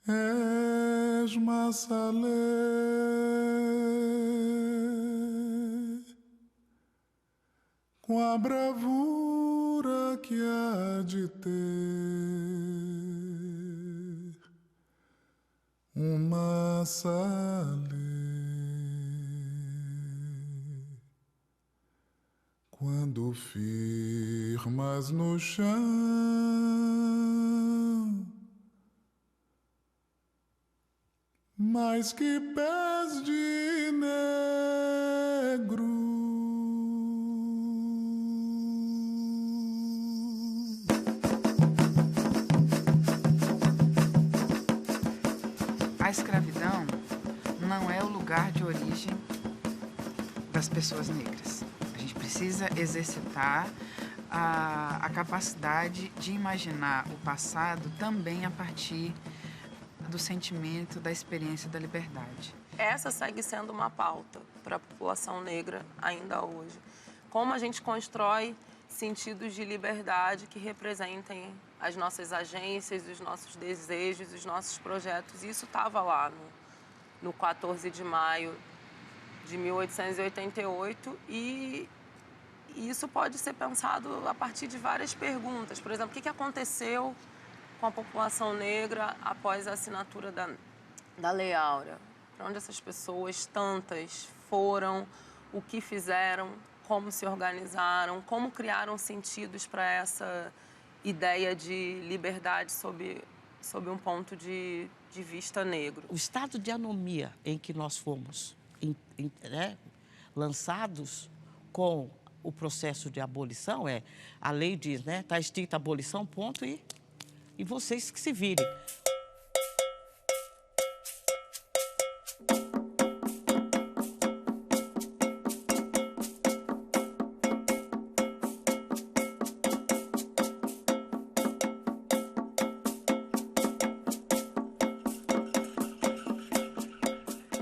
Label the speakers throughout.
Speaker 1: és Massalé, com a bravura que há de ter uma Massalé. Quando firmas no chão, mais que pés de negro.
Speaker 2: A escravidão não é o lugar de origem das pessoas negras. A gente precisa exercitar a capacidade de imaginar o passado também a partir do sentimento, da experiência da liberdade.
Speaker 3: Essa segue sendo uma pauta para a população negra ainda hoje. Como a gente constrói sentidos de liberdade que representem as nossas agências, os nossos desejos, os nossos projetos. Isso estava lá no 14 de maio de 1888 e isso pode ser pensado a partir de várias perguntas. Por exemplo, o que aconteceu com a população negra após a assinatura da Lei Áurea? Para onde essas pessoas, tantas, foram, o que fizeram, como se organizaram, como criaram sentidos para essa ideia de liberdade sob um ponto de vista negro.
Speaker 4: O estado de anomia em que nós fomos lançados com o processo de abolição a lei diz, né? Está escrita abolição, ponto, e vocês que se virem.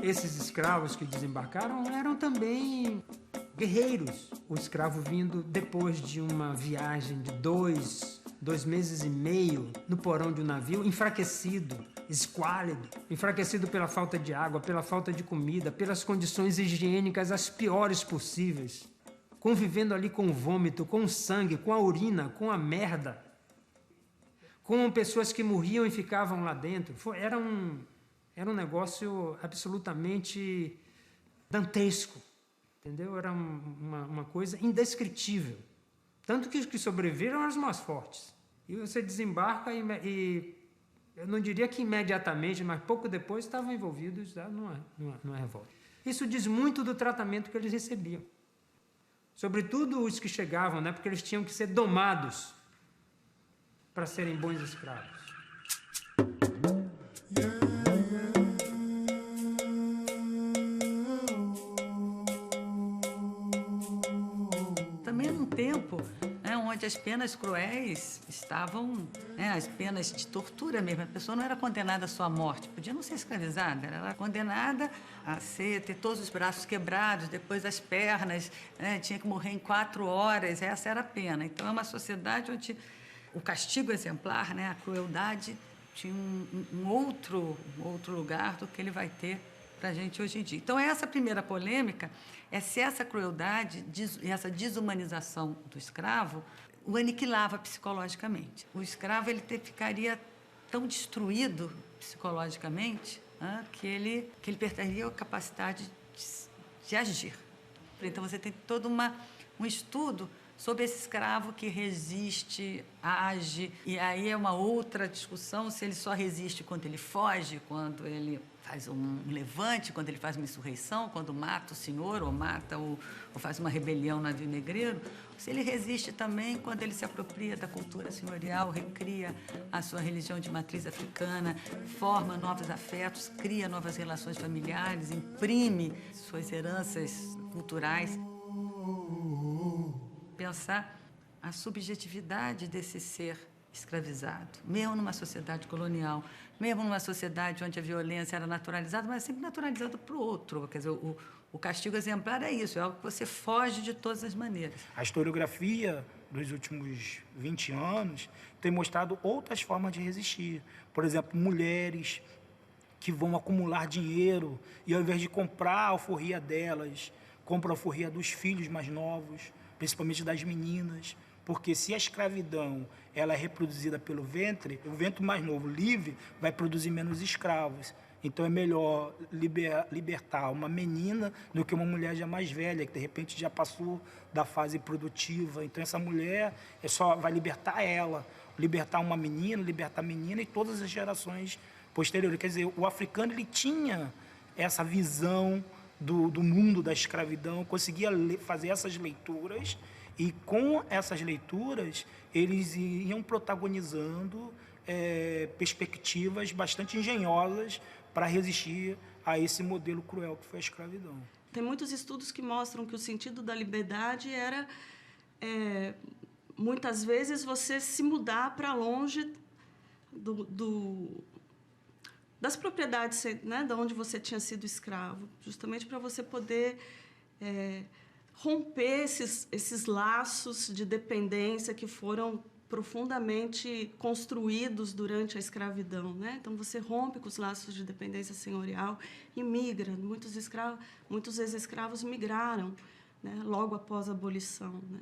Speaker 5: Esses escravos que desembarcaram eram também guerreiros. O escravo vindo depois de uma viagem de 2 meses e meio no porão de um navio, enfraquecido, esquálido, enfraquecido pela falta de água, pela falta de comida, pelas condições higiênicas as piores possíveis, convivendo ali com o vômito, com o sangue, com a urina, com a merda, com pessoas que morriam e ficavam lá dentro. Era um negócio absolutamente dantesco, entendeu? Era uma coisa indescritível. Tanto que os que sobreviveram eram os mais fortes. E você desembarca e eu não diria que imediatamente, mas pouco depois estavam envolvidos numa revolta. Isso diz muito do tratamento que eles recebiam. Sobretudo os que chegavam, né? Porque eles tinham que ser domados para serem bons escravos.
Speaker 6: Onde as penas cruéis estavam, as penas de tortura mesmo. A pessoa não era condenada só à morte, podia não ser escravizada, ela era condenada a ter todos os braços quebrados, depois as pernas, tinha que morrer em 4 horas, essa era a pena. Então é uma sociedade onde o castigo exemplar, a crueldade, tinha um outro lugar do que ele vai ter para a gente hoje em dia. Então essa primeira polêmica é se essa crueldade e essa desumanização do escravo o aniquilava psicologicamente. O escravo ele ficaria tão destruído psicologicamente que ele perderia a capacidade de agir. Então você tem todo um estudo sobre esse escravo que resiste, age, e aí é uma outra discussão se ele só resiste quando ele foge, quando ele faz um levante, quando ele faz uma insurreição, quando mata o senhor ou faz uma rebelião no navio negreiro, se ele resiste também quando ele se apropria da cultura senhorial, recria a sua religião de matriz africana, forma novos afetos, cria novas relações familiares, imprime suas heranças culturais. Pensar a subjetividade desse ser escravizado, mesmo numa sociedade colonial, mesmo numa sociedade onde a violência era naturalizada, mas sempre naturalizada para o outro. Quer dizer, o castigo exemplar é isso, é algo que você foge de todas as maneiras.
Speaker 7: A historiografia dos últimos 20 anos tem mostrado outras formas de resistir. Por exemplo, mulheres que vão acumular dinheiro e, ao invés de comprar a alforria delas, compram a alforria dos filhos mais novos, principalmente das meninas, porque se a escravidão ela é reproduzida pelo ventre, o ventre mais novo, livre, vai produzir menos escravos. Então é melhor libertar uma menina do que uma mulher já mais velha, que de repente já passou da fase produtiva. Então essa mulher só vai libertar ela, libertar uma menina, libertar a menina e todas as gerações posteriores. Quer dizer, o africano ele tinha essa visão do mundo da escravidão, conseguia fazer essas leituras e com essas leituras eles iam protagonizando perspectivas bastante engenhosas para resistir a esse modelo cruel que foi a escravidão.
Speaker 8: Tem muitos estudos que mostram que o sentido da liberdade era, muitas vezes, você se mudar para longe das propriedades, né, de onde você tinha sido escravo, justamente para você poder romper esses laços de dependência que foram profundamente construídos durante a escravidão, né? Então você rompe com os laços de dependência senhorial e migra. Muitos ex-escravos migraram, né, logo após a abolição, né?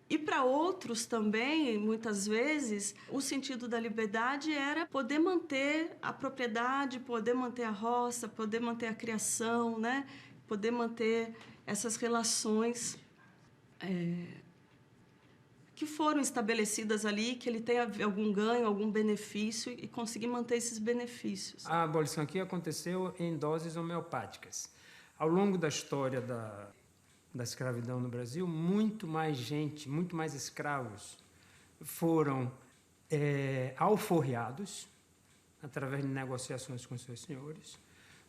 Speaker 8: E para outros também, muitas vezes, o sentido da liberdade era poder manter a propriedade, poder manter a roça, poder manter a criação, né? Poder manter essas relações que foram estabelecidas ali, que ele tenha algum ganho, algum benefício e conseguir manter esses benefícios.
Speaker 5: A abolição aqui aconteceu em doses homeopáticas. Ao longo da história da escravidão no Brasil, muito mais gente, muito mais escravos foram alforriados através de negociações com seus senhores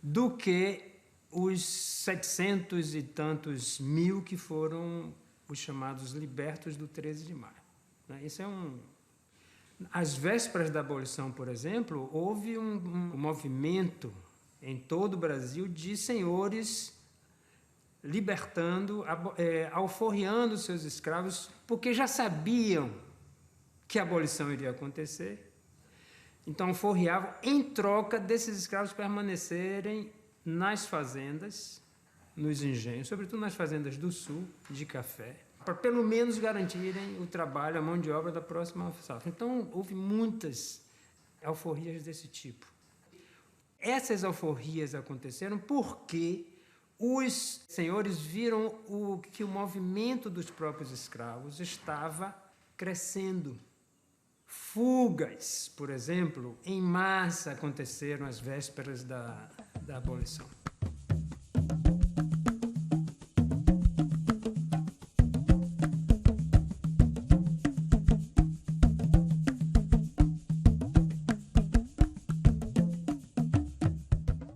Speaker 5: do que os 700 e tantos mil que foram os chamados libertos do 13 de maio. Isso é Às vésperas da abolição, por exemplo, houve um movimento em todo o Brasil de senhores libertando, alforriando seus escravos, porque já sabiam que a abolição iria acontecer. Então, alforriavam em troca desses escravos permanecerem nas fazendas, nos engenhos, sobretudo nas fazendas do sul, de café, para pelo menos garantirem o trabalho, a mão de obra da próxima safra. Então, houve muitas alforrias desse tipo. Essas alforrias aconteceram porque os senhores viram que o movimento dos próprios escravos estava crescendo. Fugas, por exemplo, em massa aconteceram às vésperas da abolição.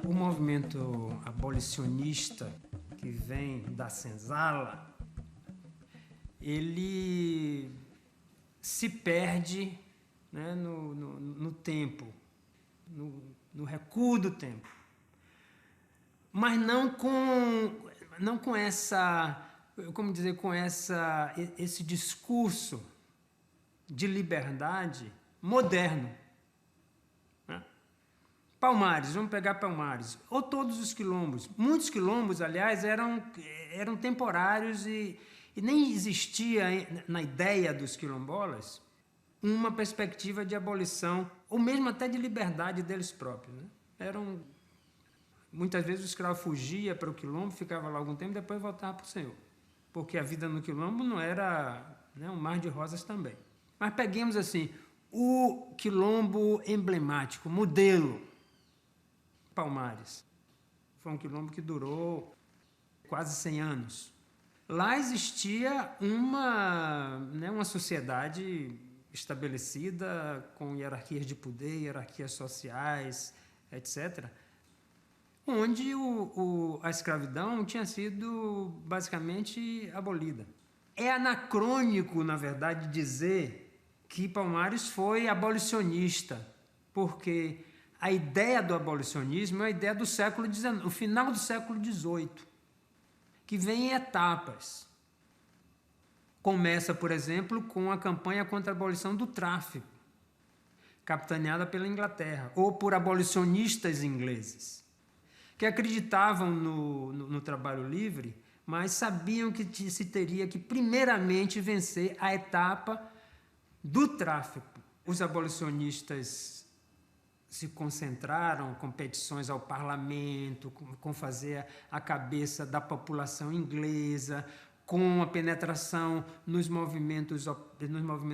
Speaker 5: O movimento abolicionista que vem da senzala, ele se perde, né, no tempo, no recuo do tempo. Mas não com essa, como dizer, com esse discurso de liberdade moderno. Né? Palmares, vamos pegar Palmares, ou todos os quilombos. Muitos quilombos, aliás, eram temporários e nem existia na ideia dos quilombolas uma perspectiva de abolição, ou mesmo até de liberdade deles próprios. Né? Muitas vezes o escravo fugia para o quilombo, ficava lá algum tempo e depois voltava para o senhor. Porque a vida no quilombo não era, né, um mar de rosas também. Mas peguemos assim, o quilombo emblemático, modelo, Palmares. Foi um quilombo que durou quase 100 anos. Lá existia uma sociedade estabelecida com hierarquias de poder, hierarquias sociais, etc., onde a escravidão tinha sido basicamente abolida. É anacrônico, na verdade, dizer que Palmares foi abolicionista, porque a ideia do abolicionismo é a ideia do século XIX, o final do século XVIII, que vem em etapas. Começa, por exemplo, com a campanha contra a abolição do tráfico, capitaneada pela Inglaterra, ou por abolicionistas ingleses, que acreditavam no trabalho livre, mas sabiam que se teria que, primeiramente, vencer a etapa do tráfico. Os abolicionistas se concentraram com petições ao parlamento, com fazer a cabeça da população inglesa, com a penetração nos movimentos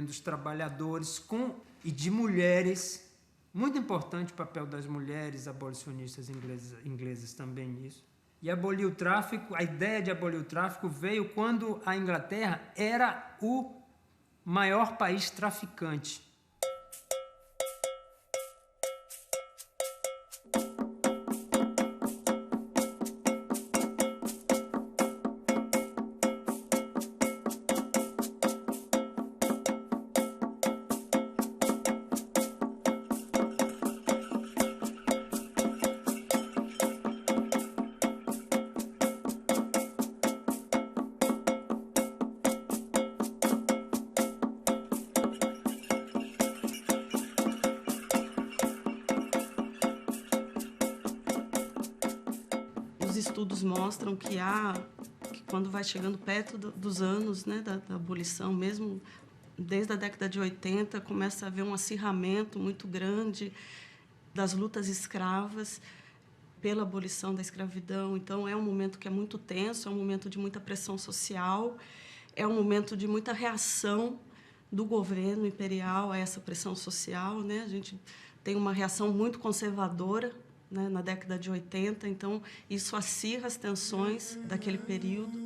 Speaker 5: dos trabalhadores e de mulheres. Muito importante o papel das mulheres abolicionistas inglesas também nisso. E abolir o tráfico, a ideia de abolir o tráfico veio quando a Inglaterra era o maior país traficante.
Speaker 8: Os estudos mostram que quando vai chegando perto dos anos, né, da abolição, mesmo desde a década de 80, começa a haver um acirramento muito grande das lutas escravas pela abolição da escravidão. Então, é um momento que é muito tenso, é um momento de muita pressão social, é um momento de muita reação do governo imperial a essa pressão social, né? A gente tem uma reação muito conservadora, né, na década de 80, então isso acirra as tensões daquele período.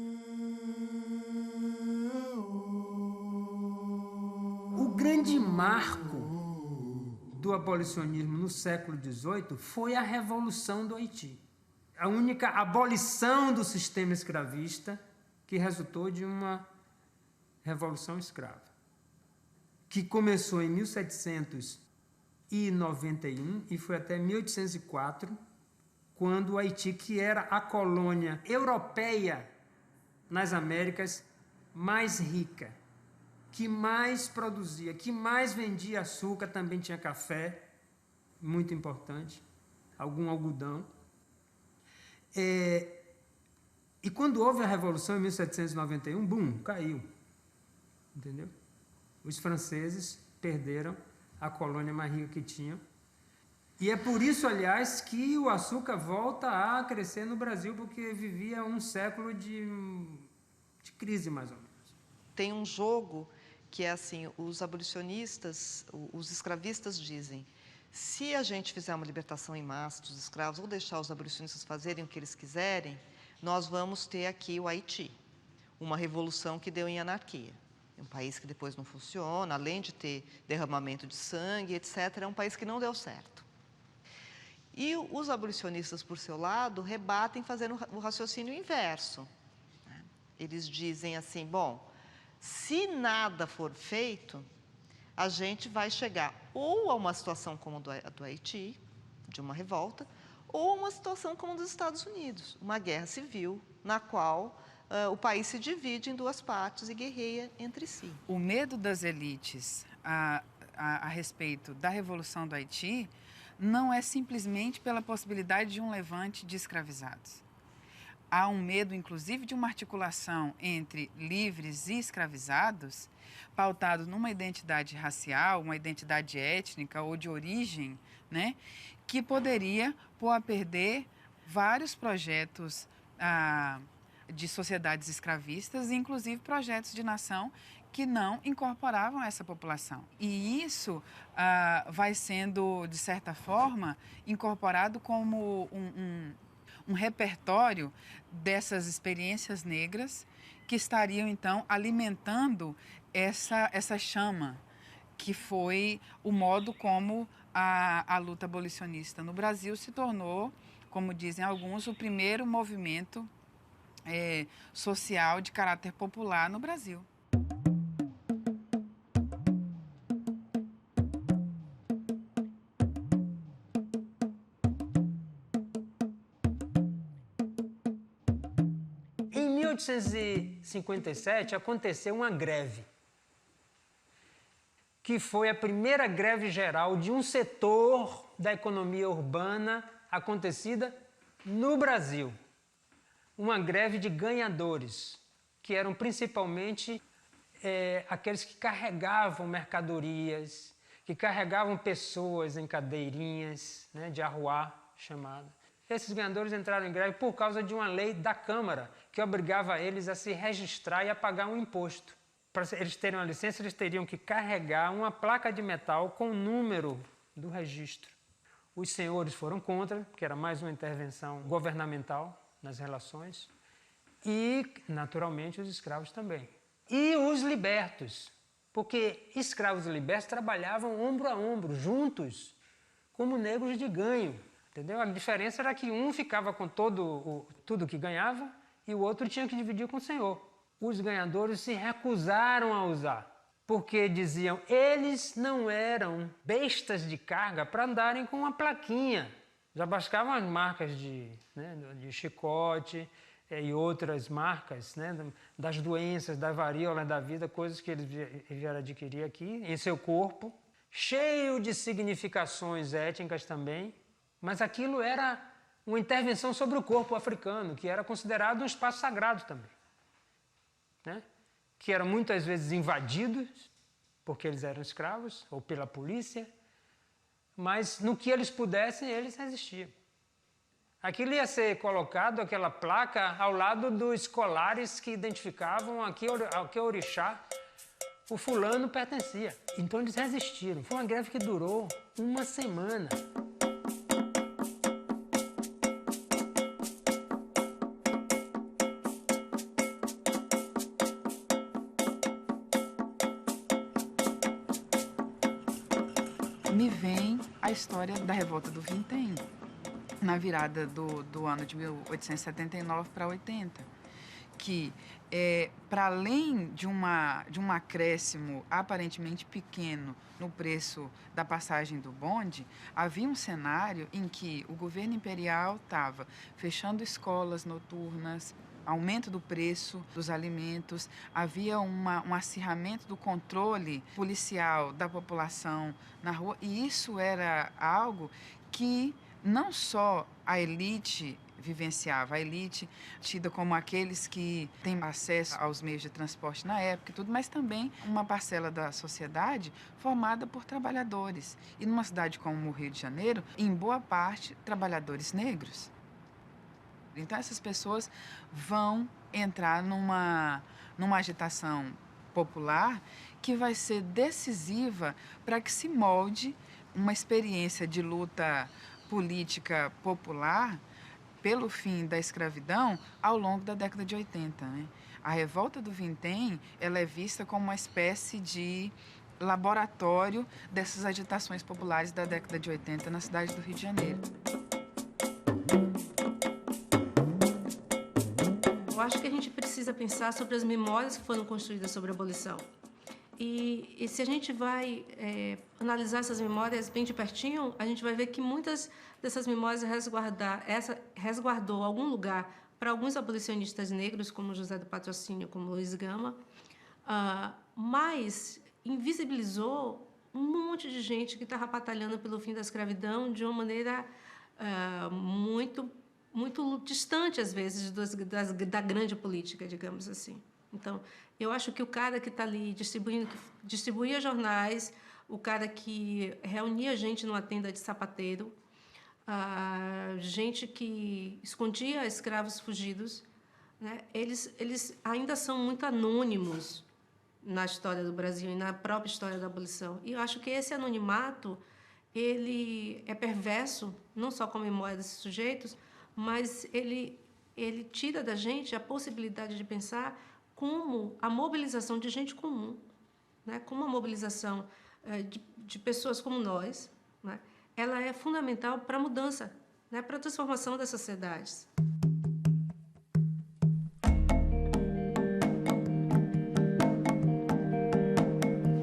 Speaker 5: O grande marco do abolicionismo no século XVIII foi a Revolução do Haiti. A única abolição do sistema escravista que resultou de uma revolução escrava, que começou em 1791 e foi até 1804, quando o Haiti, que era a colônia europeia nas Américas mais rica, que mais produzia, que mais vendia açúcar, também tinha café, muito importante, algum algodão. E quando houve a Revolução em 1791, bum, caiu. Entendeu? Os franceses perderam a colônia mais rica que tinham. E é por isso, aliás, que o açúcar volta a crescer no Brasil, porque vivia um século de crise, mais ou menos.
Speaker 9: Tem um jogo que é assim, os abolicionistas, os escravistas dizem, se a gente fizer uma libertação em massa dos escravos, ou deixar os abolicionistas fazerem o que eles quiserem, nós vamos ter aqui o Haiti, uma revolução que deu em anarquia. É um país que depois não funciona, além de ter derramamento de sangue, etc., é um país que não deu certo. E os abolicionistas, por seu lado, rebatem fazendo o raciocínio inverso. Eles dizem assim, bom, se nada for feito, a gente vai chegar ou a uma situação como a do Haiti, de uma revolta, ou a uma situação como a dos Estados Unidos, uma guerra civil, na qual o país se divide em duas partes e guerreia entre si.
Speaker 2: O medo das elites a respeito da Revolução do Haiti não é simplesmente pela possibilidade de um levante de escravizados. Há um medo, inclusive, de uma articulação entre livres e escravizados, pautado numa identidade racial, uma identidade étnica ou de origem, né, que poderia pôr a perder vários projetos de sociedades escravistas, inclusive projetos de nação que não incorporavam essa população. E isso vai sendo, de certa forma, incorporado como um repertório dessas experiências negras que estariam, então, alimentando essa chama, que foi o modo como a luta abolicionista no Brasil se tornou, como dizem alguns, o primeiro movimento social de caráter popular no Brasil.
Speaker 5: Em 1857 aconteceu uma greve, que foi a primeira greve geral de um setor da economia urbana acontecida no Brasil. Uma greve de ganhadores, que eram principalmente aqueles que carregavam mercadorias, que carregavam pessoas em cadeirinhas, né, de arruá chamada. Esses ganhadores entraram em greve por causa de uma lei da Câmara que obrigava eles a se registrar e a pagar um imposto. Para eles terem uma licença, eles teriam que carregar uma placa de metal com o número do registro. Os senhores foram contra, que era mais uma intervenção governamental nas relações, e, naturalmente, os escravos também. E os libertos, porque escravos e libertos trabalhavam ombro a ombro, juntos, como negros de ganho. Entendeu? A diferença era que um ficava com tudo que ganhava e o outro tinha que dividir com o senhor. Os ganhadores se recusaram a usar, porque diziam eles não eram bestas de carga para andarem com uma plaquinha. Já bastavam as marcas de chicote e outras marcas, né, das doenças, da varíola da vida, coisas que eles vieram adquirir aqui em seu corpo, cheio de significações étnicas também. Mas aquilo era uma intervenção sobre o corpo africano, que era considerado um espaço sagrado também, né? Que eram muitas vezes invadidos, porque eles eram escravos, ou pela polícia, mas no que eles pudessem, eles resistiam. Aquilo ia ser colocado, aquela placa, ao lado dos colares que identificavam a que orixá o fulano pertencia. Então eles resistiram. Foi uma greve que durou uma semana.
Speaker 2: Me vem a história da Revolta do Vintém, na virada do ano de 1879 para 80, que, para além de um acréscimo aparentemente pequeno no preço da passagem do bonde, havia um cenário em que o governo imperial estava fechando escolas noturnas, aumento do preço dos alimentos, havia um acirramento do controle policial da população na rua, e isso era algo que não só a elite vivenciava, a elite tida como aqueles que têm acesso aos meios de transporte na época e tudo, mas também uma parcela da sociedade formada por trabalhadores. E numa cidade como o Rio de Janeiro, em boa parte, trabalhadores negros. Então, essas pessoas vão entrar numa agitação popular que vai ser decisiva para que se molde uma experiência de luta política popular pelo fim da escravidão ao longo da década de 80. Né? A Revolta do Vintém, ela é vista como uma espécie de laboratório dessas agitações populares da década de 80 na cidade do Rio de Janeiro.
Speaker 10: Eu acho que a gente precisa pensar sobre as memórias que foram construídas sobre a abolição. E se a gente vai analisar essas memórias bem de pertinho, a gente vai ver que muitas dessas memórias resguardou algum lugar para alguns abolicionistas negros, como José do Patrocínio, como Luiz Gama, mas invisibilizou um monte de gente que estava batalhando pelo fim da escravidão de uma maneira muito distante, às vezes, da grande política, digamos assim. Então, eu acho que o cara que está ali distribuía jornais, o cara que reunia gente numa tenda de sapateiro, gente que escondia escravos fugidos, né? Eles ainda são muito anônimos na história do Brasil e na própria história da abolição. E eu acho que esse anonimato ele é perverso, não só com a memória desses sujeitos, mas ele tira da gente a possibilidade de pensar como a mobilização de gente comum, né? Como a mobilização de pessoas como nós, né? Ela é fundamental para a mudança, né? Para a transformação das sociedades.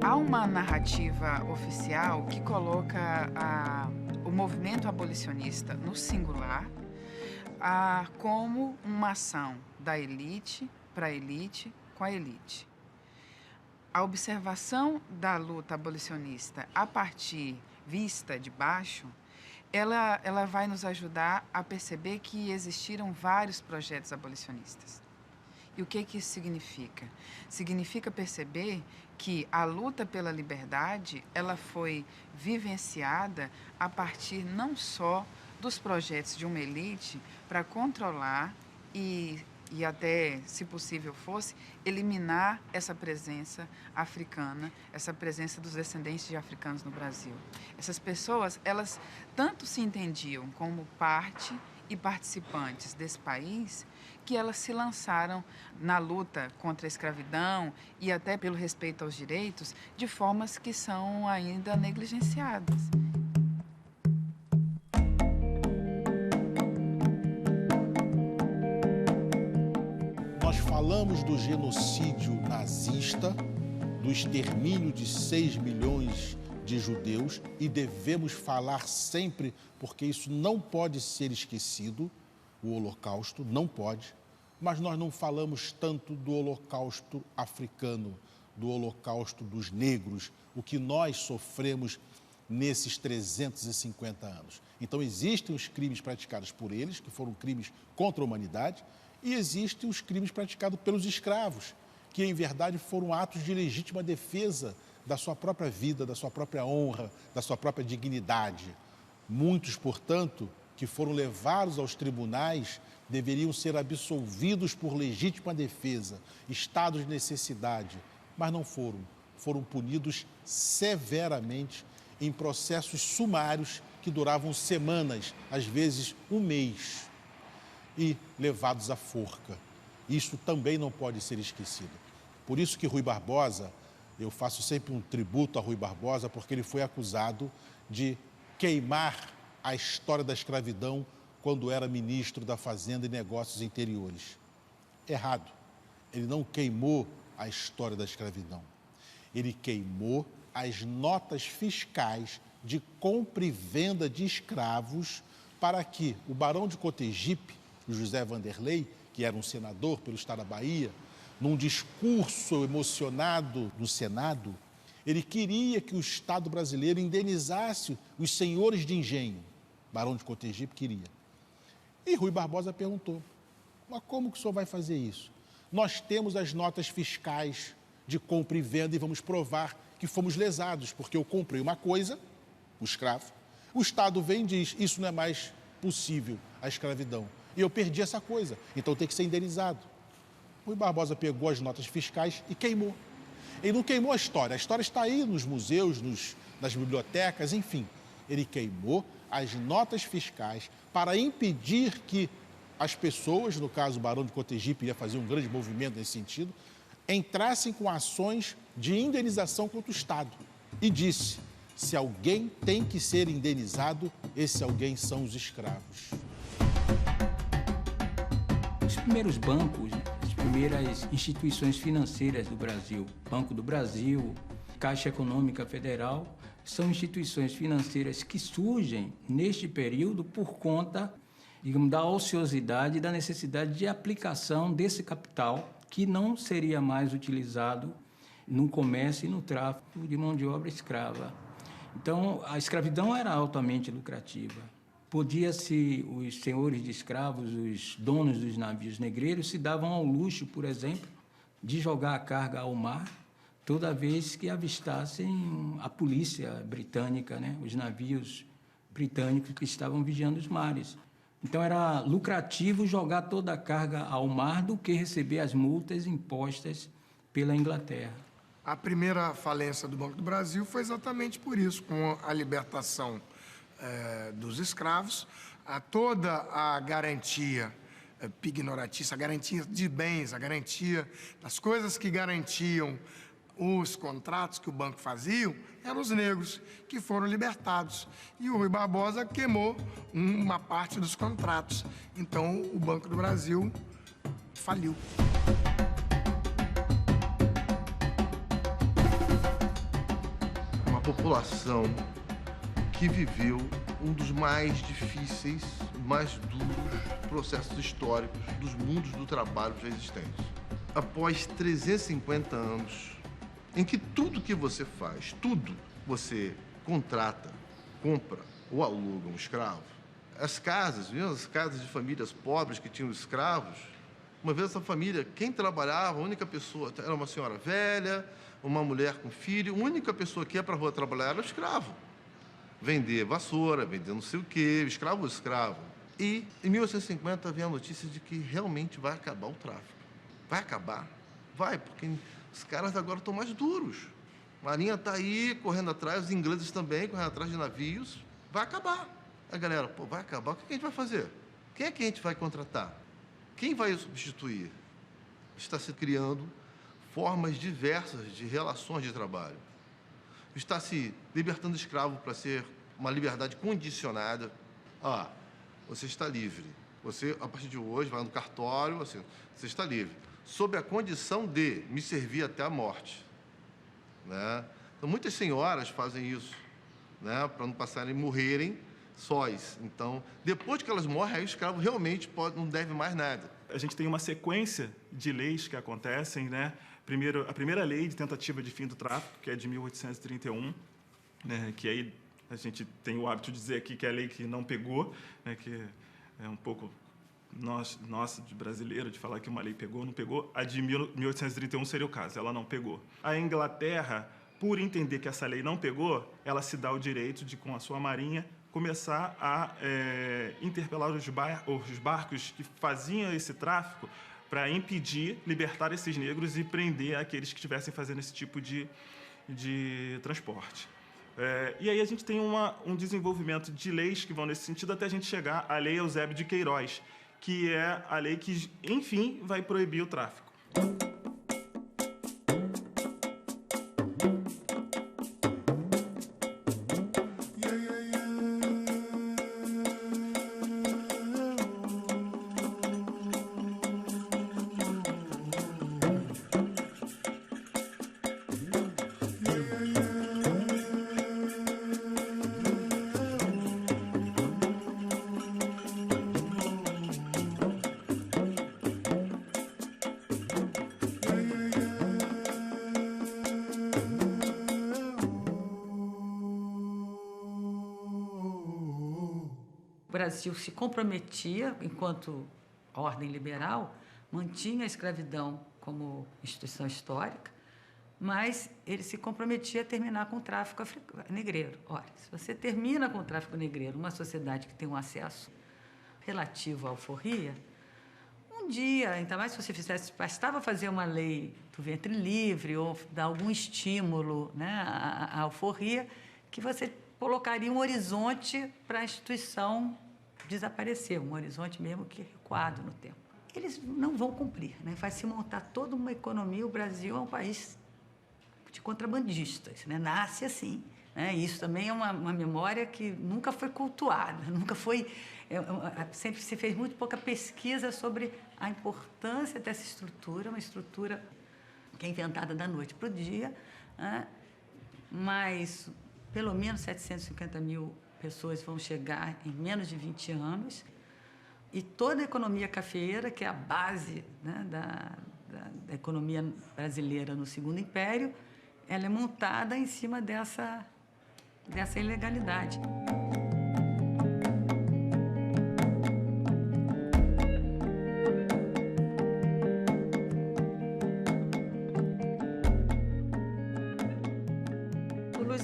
Speaker 2: Há uma narrativa oficial que coloca o movimento abolicionista no singular como uma ação da elite para a elite com a elite. A observação da luta abolicionista a partir vista de baixo, ela vai nos ajudar a perceber que existiram vários projetos abolicionistas. E o que isso significa? Significa perceber que a luta pela liberdade, ela foi vivenciada a partir não só dos projetos de uma elite para controlar e até, se possível fosse, eliminar essa presença africana, essa presença dos descendentes de africanos no Brasil. Essas pessoas, elas tanto se entendiam como parte e participantes desse país, que elas se lançaram na luta contra a escravidão e até pelo respeito aos direitos de formas que são ainda negligenciadas.
Speaker 11: Nós falamos do genocídio nazista, do extermínio de 6 milhões de judeus e devemos falar sempre, porque isso não pode ser esquecido, o Holocausto, não pode, mas nós não falamos tanto do Holocausto africano, do Holocausto dos negros, o que nós sofremos nesses 350 anos. Então existem os crimes praticados por eles, que foram crimes contra a humanidade, e existem os crimes praticados pelos escravos, que em verdade foram atos de legítima defesa da sua própria vida, da sua própria honra, da sua própria dignidade. Muitos, portanto, que foram levados aos tribunais deveriam ser absolvidos por legítima defesa, estados de necessidade, mas não foram. Foram punidos severamente em processos sumários que duravam semanas, às vezes um mês, e levados à forca. Isso também não pode ser esquecido. Por isso que Rui Barbosa, eu faço sempre um tributo a Rui Barbosa, porque ele foi acusado de queimar a história da escravidão quando era ministro da Fazenda e Negócios Interiores. Errado. Ele não queimou a história da escravidão. Ele queimou as notas fiscais de compra e venda de escravos para que o barão de Cotegipe, o José Vanderlei, que era um senador pelo estado da Bahia, num discurso emocionado no Senado, ele queria que o Estado brasileiro indenizasse os senhores de engenho. Barão de Cotegipe queria. E Rui Barbosa perguntou, mas como que o senhor vai fazer isso? Nós temos as notas fiscais de compra e venda e vamos provar que fomos lesados, porque eu comprei uma coisa, o escravo, o Estado vem e diz, isso não é mais possível, a escravidão. E eu perdi essa coisa, então tem que ser indenizado. Rui Barbosa pegou as notas fiscais e queimou. Ele não queimou a história está aí nos museus, nas bibliotecas, enfim. Ele queimou as notas fiscais para impedir que as pessoas, no caso o Barão de Cotegipe ia fazer um grande movimento nesse sentido, entrassem com ações de indenização contra o Estado. E disse, se alguém tem que ser indenizado, esse alguém são os escravos.
Speaker 5: Os primeiros bancos, as primeiras instituições financeiras do Brasil, Banco do Brasil, Caixa Econômica Federal, são instituições financeiras que surgem neste período por conta, digamos, da ociosidade e da necessidade de aplicação desse capital que não seria mais utilizado no comércio e no tráfico de mão de obra escrava. Então, a escravidão era altamente lucrativa. Podia-se, os senhores de escravos, os donos dos navios negreiros, se davam ao luxo, por exemplo, de jogar a carga ao mar toda vez que avistassem a polícia britânica, né? Os navios britânicos que estavam vigiando os mares. Então, era lucrativo jogar toda a carga ao mar do que receber as multas impostas pela Inglaterra.
Speaker 12: A primeira falência do Banco do Brasil foi exatamente por isso, com a libertação dos escravos, toda a garantia pignoratícia, a garantia de bens, a garantia das coisas que garantiam os contratos que o banco fazia, eram os negros que foram libertados. E o Rui Barbosa queimou uma parte dos contratos. Então, o Banco do Brasil faliu.
Speaker 13: Uma população que viveu um dos mais difíceis, mais duros processos históricos dos mundos do trabalho já existentes. após 350 anos, em que tudo que você faz, tudo, você contrata, compra ou aluga um escravo. As casas, viu? As casas de famílias pobres que tinham escravos, uma vez essa família, quem trabalhava, a única pessoa, era uma senhora velha, uma mulher com filho, a única pessoa que ia para a rua trabalhar era o escravo. Vender vassoura, vender não sei o quê, escravo. E, em 1850, havia a notícia de que realmente vai acabar o tráfico. Vai acabar? Vai, porque os caras agora estão mais duros. A marinha está aí, correndo atrás, os ingleses também, correndo atrás de navios. Vai acabar. A galera, pô, vai acabar, o que a gente vai fazer? Quem é que a gente vai contratar? Quem vai substituir? Está se criando formas diversas de relações de trabalho. Está se libertando escravo para ser uma liberdade condicionada. Ah, você está livre. Você, a partir de hoje, vai no cartório, assim, você está livre. Sob a condição de me servir até a morte. Né? Então, muitas senhoras fazem isso, né? Para não passarem, morrerem sós. Então, depois que elas morrem, aí o escravo realmente não deve mais nada.
Speaker 14: A gente tem uma sequência de leis que acontecem, né? Primeiro, a primeira lei de tentativa de fim do tráfico, que é de 1831, né? Que aí a gente tem o hábito de dizer aqui que é a lei que não pegou, né? Que é um pouco nossa de brasileiro, de falar que uma lei pegou, não pegou. A de 1831 seria o caso, ela não pegou. A Inglaterra, por entender que essa lei não pegou, ela se dá o direito de, com a sua marinha, começar a interpelar os barcos que faziam esse tráfico para impedir, libertar esses negros e prender aqueles que estivessem fazendo esse tipo de transporte. E aí a gente tem um desenvolvimento de leis que vão nesse sentido até a gente chegar à Lei Eusébio de Queiroz, que é a lei que, enfim, vai proibir o tráfico.
Speaker 6: O Brasil se comprometia, enquanto ordem liberal, mantinha a escravidão como instituição histórica, mas ele se comprometia a terminar com o tráfico negreiro. Ora, se você termina com o tráfico negreiro, uma sociedade que tem um acesso relativo à alforria, um dia, ainda mais se você bastava fazer uma lei do ventre livre ou dar algum estímulo, né, à alforria, que você colocaria um horizonte para a instituição desaparecer, um horizonte mesmo que recuado no tempo. Eles não vão cumprir, né? Vai se montar toda uma economia. O Brasil é um país de contrabandistas, né? Nasce assim, né? Isso também é uma memória que nunca foi cultuada, nunca foi... sempre se fez muito pouca pesquisa sobre a importância dessa estrutura, uma estrutura que é inventada da noite para o dia, né? Mas pelo menos 750 mil pessoas vão chegar em menos de 20 anos, e toda a economia cafeeira, que é a base, né, da economia brasileira no Segundo Império, ela é montada em cima dessa ilegalidade.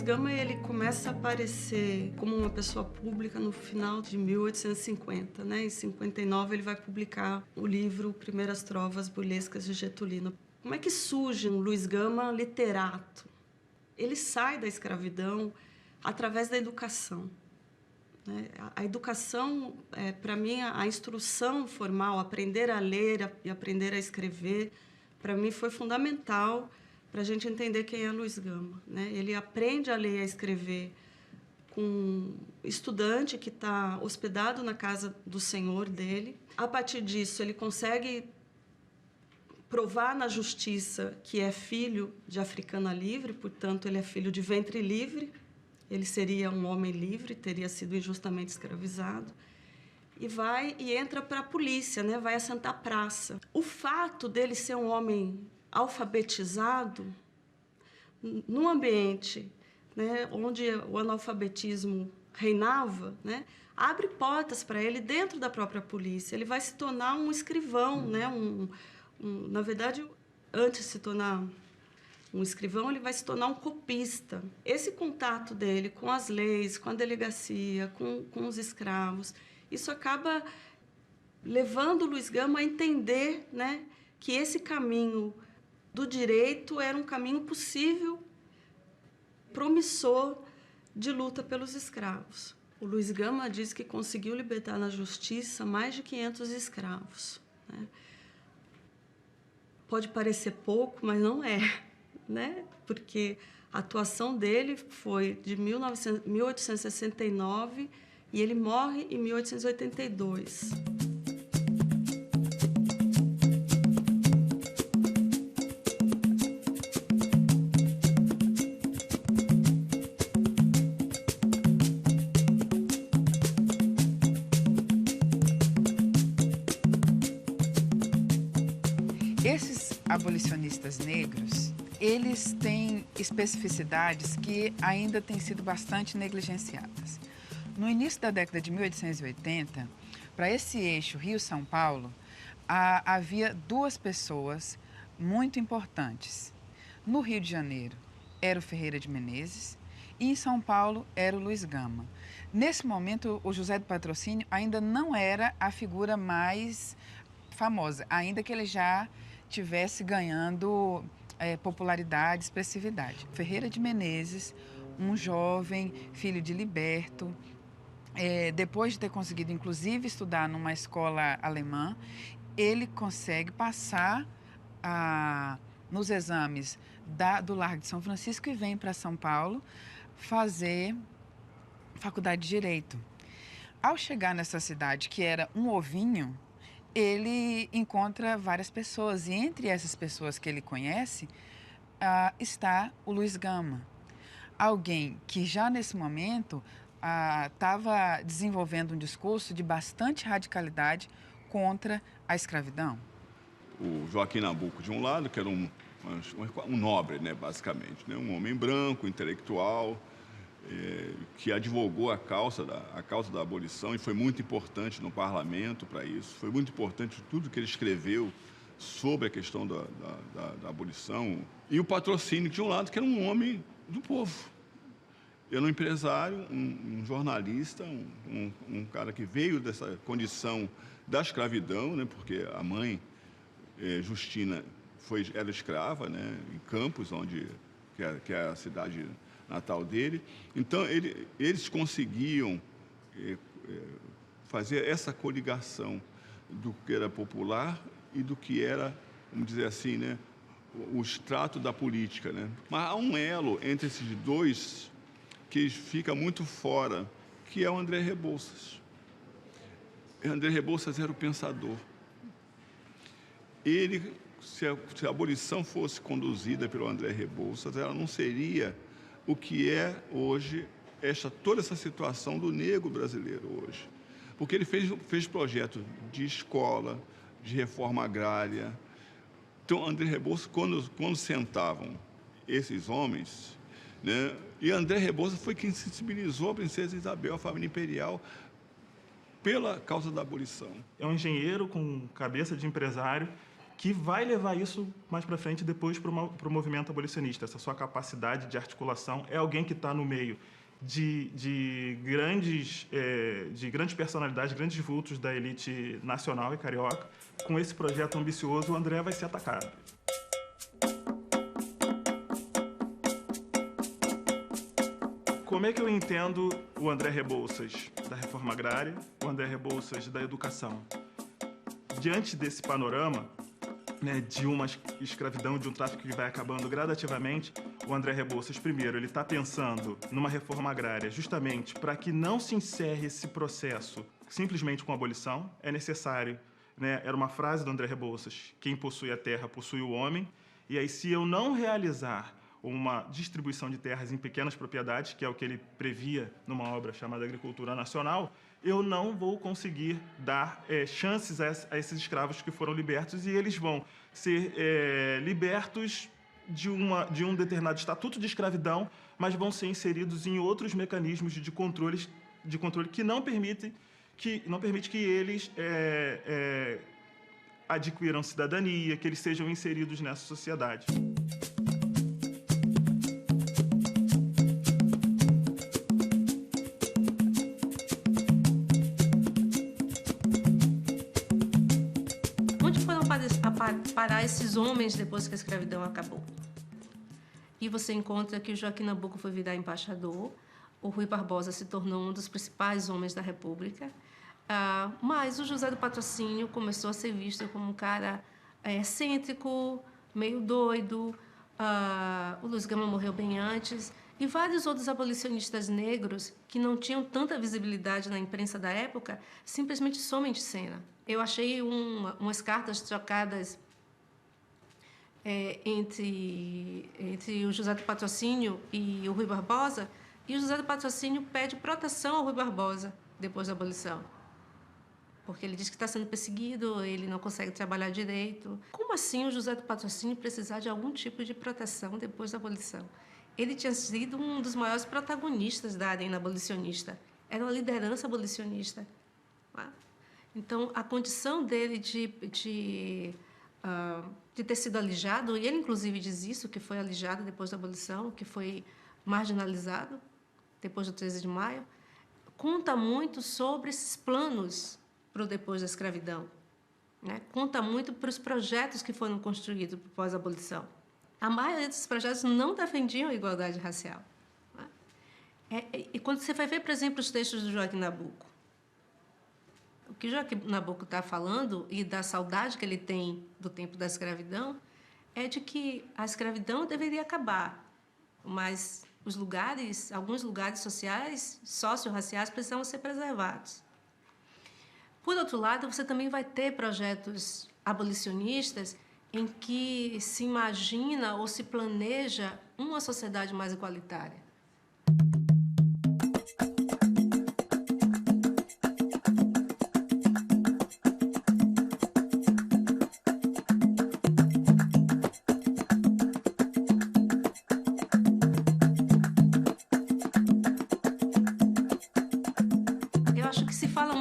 Speaker 8: Gama, ele começa a aparecer como uma pessoa pública no final de 1850, né? Em 59 ele vai publicar o livro Primeiras Trovas Burlescas de Getulino. Como é que surge um Luiz Gama literato? Ele sai da escravidão através da educação, né? A educação, para mim, a instrução formal, aprender a ler e aprender a escrever, para mim foi fundamental para a gente entender quem é Luiz Gama, né? Ele aprende a ler e a escrever com um estudante que está hospedado na casa do senhor dele. A partir disso, ele consegue provar na justiça que é filho de africana livre, portanto, ele é filho de ventre livre, ele seria um homem livre, teria sido injustamente escravizado. e entra para a polícia, né? Vai assentar praça. O fato dele ser um homem alfabetizado, num ambiente, né, onde o analfabetismo reinava, né, abre portas para ele dentro da própria polícia. Ele vai se tornar um escrivão, né, na verdade, antes de se tornar um escrivão, ele vai se tornar um copista. Esse contato dele com as leis, com a delegacia, com os escravos, isso acaba levando o Luiz Gama a entender, né, que esse caminho do direito era um caminho possível, promissor de luta pelos escravos. O Luiz Gama diz que conseguiu libertar na justiça mais de 500 escravos, né? Pode parecer pouco, mas não é, né? Porque a atuação dele foi de 1869 e ele morre em 1882.
Speaker 2: Esses abolicionistas negros, eles têm especificidades que ainda têm sido bastante negligenciadas. No início da década de 1880, para esse eixo Rio-São Paulo, havia duas pessoas muito importantes. No Rio de Janeiro, era o Ferreira de Menezes e em São Paulo era o Luiz Gama. Nesse momento, o José do Patrocínio ainda não era a figura mais famosa, ainda que ele já tivesse ganhando popularidade, expressividade. Ferreira de Menezes, um jovem, filho de liberto, depois de ter conseguido, inclusive, estudar numa escola alemã, ele consegue passar nos exames do Largo de São Francisco e vem para São Paulo fazer faculdade de Direito. Ao chegar nessa cidade, que era um ovinho, ele encontra várias pessoas e entre essas pessoas que ele conhece está o Luiz Gama, alguém que já nesse momento estava desenvolvendo um discurso de bastante radicalidade contra a escravidão.
Speaker 15: O Joaquim Nabuco, de um lado, que era um nobre, né, basicamente, né, um homem branco, intelectual, que advogou a causa da abolição e foi muito importante no parlamento para isso. Foi muito importante tudo que ele escreveu sobre a questão da abolição. E o Patrocínio, de um lado, que era um homem do povo. Era um empresário, um jornalista, um cara que veio dessa condição da escravidão, né, porque a mãe, Justina, era escrava, né, em Campos, que é a cidade natal dele. Então, eles conseguiam fazer essa coligação do que era popular e do que era, vamos dizer assim, né, o extrato da política, né? Mas há um elo entre esses dois que fica muito fora, que é o André Rebouças. André Rebouças era o pensador. Ele, se a abolição fosse conduzida pelo André Rebouças, ela não seria o que é hoje toda essa situação do negro brasileiro hoje. Porque ele fez projetos de escola, de reforma agrária. Então, André Rebouças, quando sentavam esses homens, né, e André Rebouças foi quem sensibilizou a princesa Isabel, a família imperial, pela causa da abolição.
Speaker 14: É um engenheiro com cabeça de empresário que vai levar isso mais para frente depois para o movimento abolicionista. Essa sua capacidade de articulação é alguém que está no meio de grandes personalidades, grandes vultos da elite nacional e carioca. Com esse projeto ambicioso, o André vai ser atacado. Como é que eu entendo o André Rebouças da reforma agrária, o André Rebouças da educação? Diante desse panorama, né, de uma escravidão, de um tráfico que vai acabando gradativamente, o André Rebouças, primeiro, ele está pensando numa reforma agrária justamente para que não se encerre esse processo simplesmente com a abolição. É necessário, né, era uma frase do André Rebouças, quem possui a terra possui o homem, e aí se eu não realizar uma distribuição de terras em pequenas propriedades, que é o que ele previa numa obra chamada Agricultura Nacional, eu não vou conseguir dar chances a esses escravos que foram libertos, e eles vão ser libertos de um determinado estatuto de escravidão, mas vão ser inseridos em outros mecanismos de controle que não permite que eles adquiram cidadania, que eles sejam inseridos nessa sociedade.
Speaker 10: Onde foram parar esses homens depois que a escravidão acabou? E você encontra que o Joaquim Nabuco foi virar embaixador, o Rui Barbosa se tornou um dos principais homens da República, mas o José do Patrocínio começou a ser visto como um cara excêntrico, meio doido, o Luiz Gama morreu bem antes, e vários outros abolicionistas negros que não tinham tanta visibilidade na imprensa da época simplesmente somem de cena. Eu achei umas cartas trocadas entre o José do Patrocínio e o Rui Barbosa, e o José do Patrocínio pede proteção ao Rui Barbosa depois da abolição, porque ele diz que está sendo perseguido, ele não consegue trabalhar direito. Como assim o José do Patrocínio precisar de algum tipo de proteção depois da abolição? Ele tinha sido um dos maiores protagonistas da arena abolicionista, era uma liderança abolicionista. Então, a condição dele de ter sido alijado, e ele inclusive diz isso, que foi alijado depois da abolição, que foi marginalizado depois do 13 de maio, conta muito sobre esses planos para o depois da escravidão, né? Conta muito para os projetos que foram construídos após a abolição. A maioria desses projetos não defendiam a igualdade racial, né? E quando você vai ver, por exemplo, os textos do Joaquim Nabuco, o que o Joaquim Nabuco está falando, e da saudade que ele tem do tempo da escravidão, é de que a escravidão deveria acabar, mas alguns lugares sociais, socio-raciais, precisavam ser preservados. Por outro lado, você também vai ter projetos abolicionistas em que se imagina ou se planeja uma sociedade mais igualitária.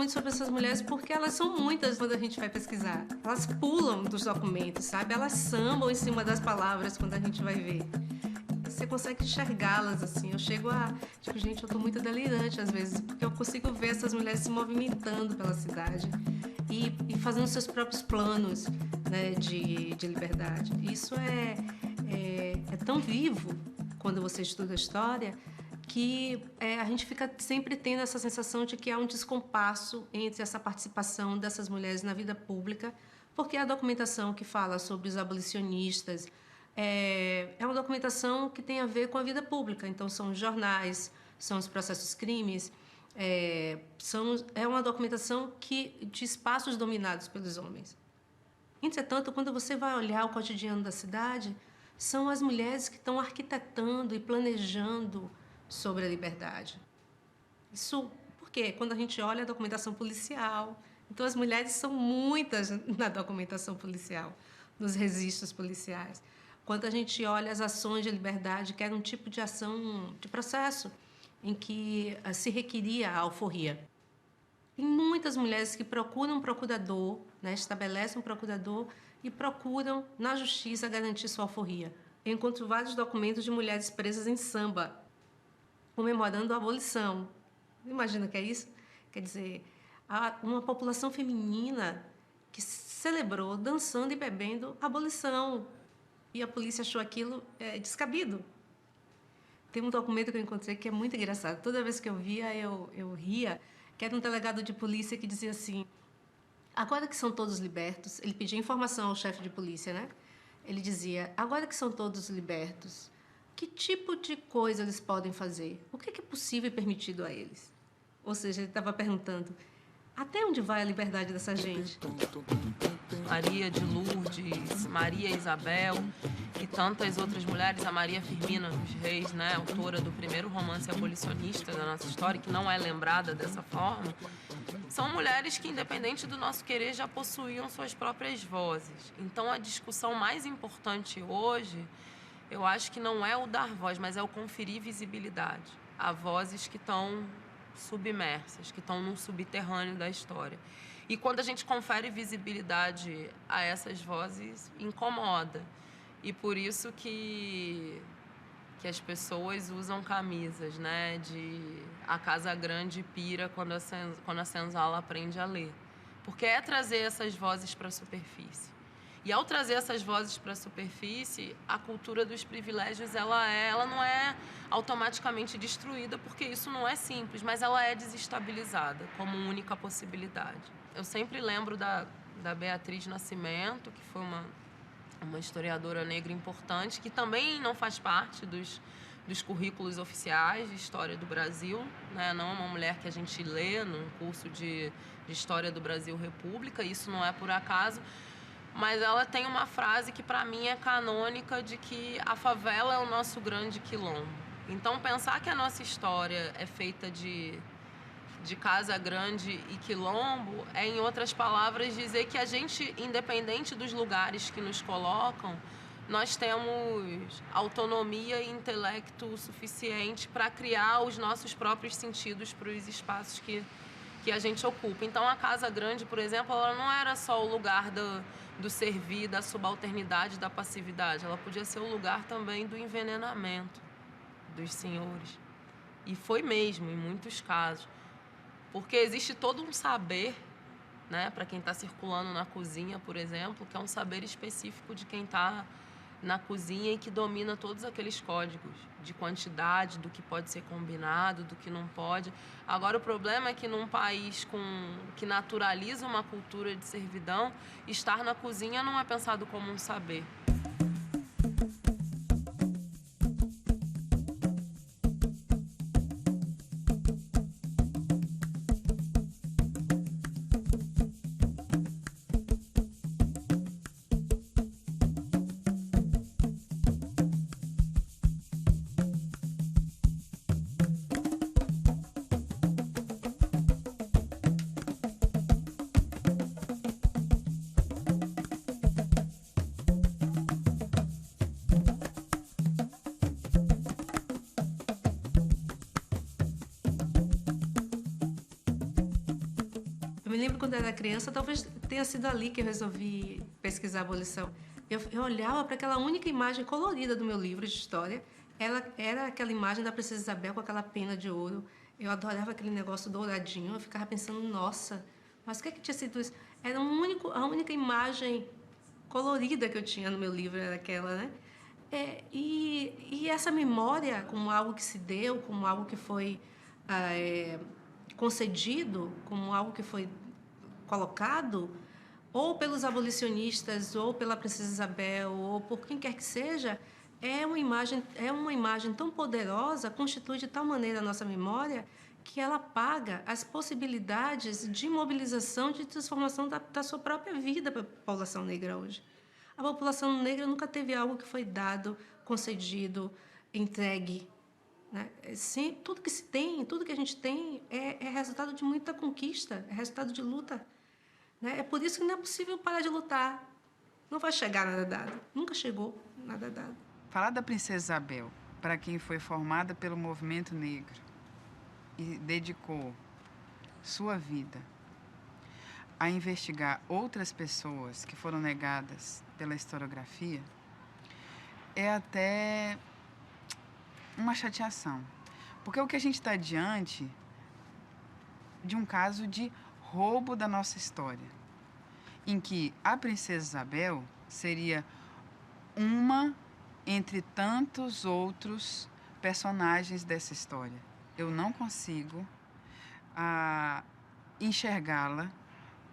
Speaker 10: Sobre essas mulheres, porque elas são muitas quando a gente vai pesquisar. Elas pulam dos documentos, sabe? Elas sambam em cima das palavras quando a gente vai ver. Você consegue enxergá-las, assim. Eu chego a... Tipo, gente, eu tô muito delirante às vezes, porque eu consigo ver essas mulheres se movimentando pela cidade e fazendo seus próprios planos, né, de liberdade. Isso é tão vivo quando você estuda a história, que a gente fica sempre tendo essa sensação de que há um descompasso entre essa participação dessas mulheres na vida pública, porque a documentação que fala sobre os abolicionistas é uma documentação que tem a ver com a vida pública. Então, são os jornais, são os processos crimes, é uma documentação de espaços dominados pelos homens. Entretanto, quando você vai olhar o cotidiano da cidade, são as mulheres que estão arquitetando e planejando sobre a liberdade. Isso porque quando a gente olha a documentação policial, então as mulheres são muitas na documentação policial, nos registros policiais. Quando a gente olha as ações de liberdade, que era um tipo de ação de processo em que se requeria a alforria. Tem muitas mulheres que procuram um procurador, né, estabelecem um procurador e procuram na justiça garantir sua alforria. Eu encontro vários documentos de mulheres presas em samba, comemorando a abolição. Imagina o que é isso? Quer dizer, uma população feminina que celebrou, dançando e bebendo, a abolição. E a polícia achou aquilo descabido. Tem um documento que eu encontrei que é muito engraçado. Toda vez que eu via, eu ria, que era um delegado de polícia que dizia assim: agora que são todos libertos, ele pedia informação ao chefe de polícia, né? Ele dizia: agora que são todos libertos, que tipo de coisa eles podem fazer? O que é possível e permitido a eles? Ou seja, ele estava perguntando: Até onde vai a liberdade dessa gente?
Speaker 3: Maria de Lourdes, Maria Isabel e tantas outras mulheres, a Maria Firmina dos Reis, né, autora do primeiro romance abolicionista da nossa história, que não é lembrada dessa forma, são mulheres que, independente do nosso querer, já possuíam suas próprias vozes. Então, a discussão mais importante hoje, eu acho que não é o dar voz, mas é o conferir visibilidade a vozes que estão submersas, que estão num subterrâneo da história. E quando a gente confere visibilidade a essas vozes, incomoda. E por isso que as pessoas usam camisas, né? De a casa grande pira quando a senzala aprende a ler. Porque é trazer essas vozes para a superfície. E ao trazer essas vozes para a superfície, a cultura dos privilégios ela não é automaticamente destruída, porque isso não é simples, mas ela é desestabilizada como única possibilidade. Eu sempre lembro da Beatriz Nascimento, que foi uma historiadora negra importante, que também não faz parte dos currículos oficiais de História do Brasil, né? Não é uma mulher que a gente lê num curso de História do Brasil República, isso não é por acaso, mas ela tem uma frase que para mim é canônica de que a favela é o nosso grande quilombo. Então pensar que a nossa história é feita de casa grande e quilombo é, em outras palavras, dizer que a gente, independente dos lugares que nos colocam, nós temos autonomia e intelecto suficiente para criar os nossos próprios sentidos para os espaços que a gente ocupa. Então, a casa grande, por exemplo, ela não era só o lugar do servir, da subalternidade, da passividade. Ela podia ser o lugar também do envenenamento dos senhores. E foi mesmo, em muitos casos. Porque existe todo um saber, né, para quem está circulando na cozinha, por exemplo, que é um saber específico de quem está na cozinha e que domina todos aqueles códigos de quantidade, do que pode ser combinado, do que não pode. Agora, o problema é que num país que naturaliza uma cultura de servidão, estar na cozinha não é pensado como um saber.
Speaker 10: Eu me lembro quando eu era criança, talvez tenha sido ali que eu resolvi pesquisar a abolição. Eu olhava para aquela única imagem colorida do meu livro de história. Ela era aquela imagem da Princesa Isabel com aquela pena de ouro. Eu adorava aquele negócio douradinho. Eu ficava pensando, nossa, mas o que é que tinha sido isso? Era a única imagem colorida que eu tinha no meu livro, era aquela, né? E essa memória, como algo que se deu, como algo que foi concedido, como algo que foi colocado, ou pelos abolicionistas, ou pela Princesa Isabel, ou por quem quer que seja, é uma imagem tão poderosa, constitui de tal maneira a nossa memória, que ela apaga as possibilidades de mobilização, de transformação da sua própria vida para a população negra hoje. A população negra nunca teve algo que foi dado, concedido, entregue, né? Sim, tudo que se tem, tudo que a gente tem é resultado de muita conquista, é resultado de luta, né? É por isso que não é possível parar de lutar. Não vai chegar nada dado. Nunca chegou nada dado.
Speaker 2: Falar da Princesa Isabel, para quem foi formada pelo movimento negro e dedicou sua vida a investigar outras pessoas que foram negadas pela historiografia, é até uma chateação. Porque o que a gente está diante de um caso de roubo da nossa história, em que a Princesa Isabel seria uma entre tantos outros personagens dessa história. Eu não consigo enxergá-la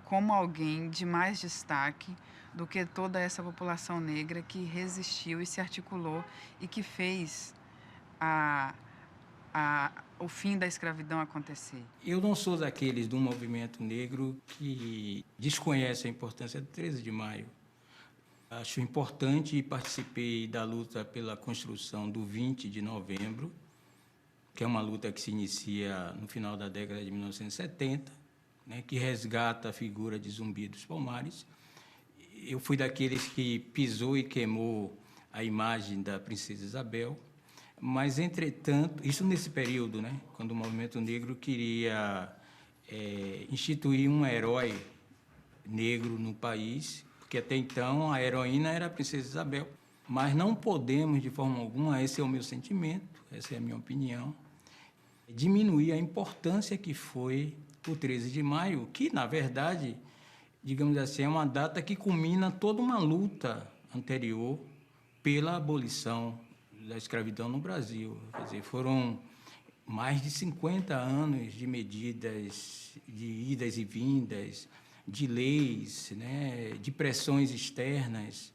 Speaker 2: como alguém de mais destaque do que toda essa população negra que resistiu e se articulou e que fez o fim da escravidão acontecer?
Speaker 5: Eu não sou daqueles do movimento negro que desconhece a importância do 13 de maio. Acho importante e participei da luta pela construção do 20 de novembro, que é uma luta que se inicia no final da década de 1970, né, que resgata a figura de Zumbi dos Palmares. Eu fui daqueles que pisou e queimou a imagem da princesa Isabel, mas, entretanto, isso nesse período, né, quando o movimento negro queria instituir um herói negro no país, porque até então a heroína era a princesa Isabel, mas não podemos, de forma alguma, esse é o meu sentimento, essa é a minha opinião, diminuir a importância que foi o 13 de maio, que, na verdade, digamos assim, é uma data que culmina toda uma luta anterior pela abolição da escravidão no Brasil. Quer dizer, foram mais de 50 anos de medidas, de idas e vindas, de leis, né, de pressões externas.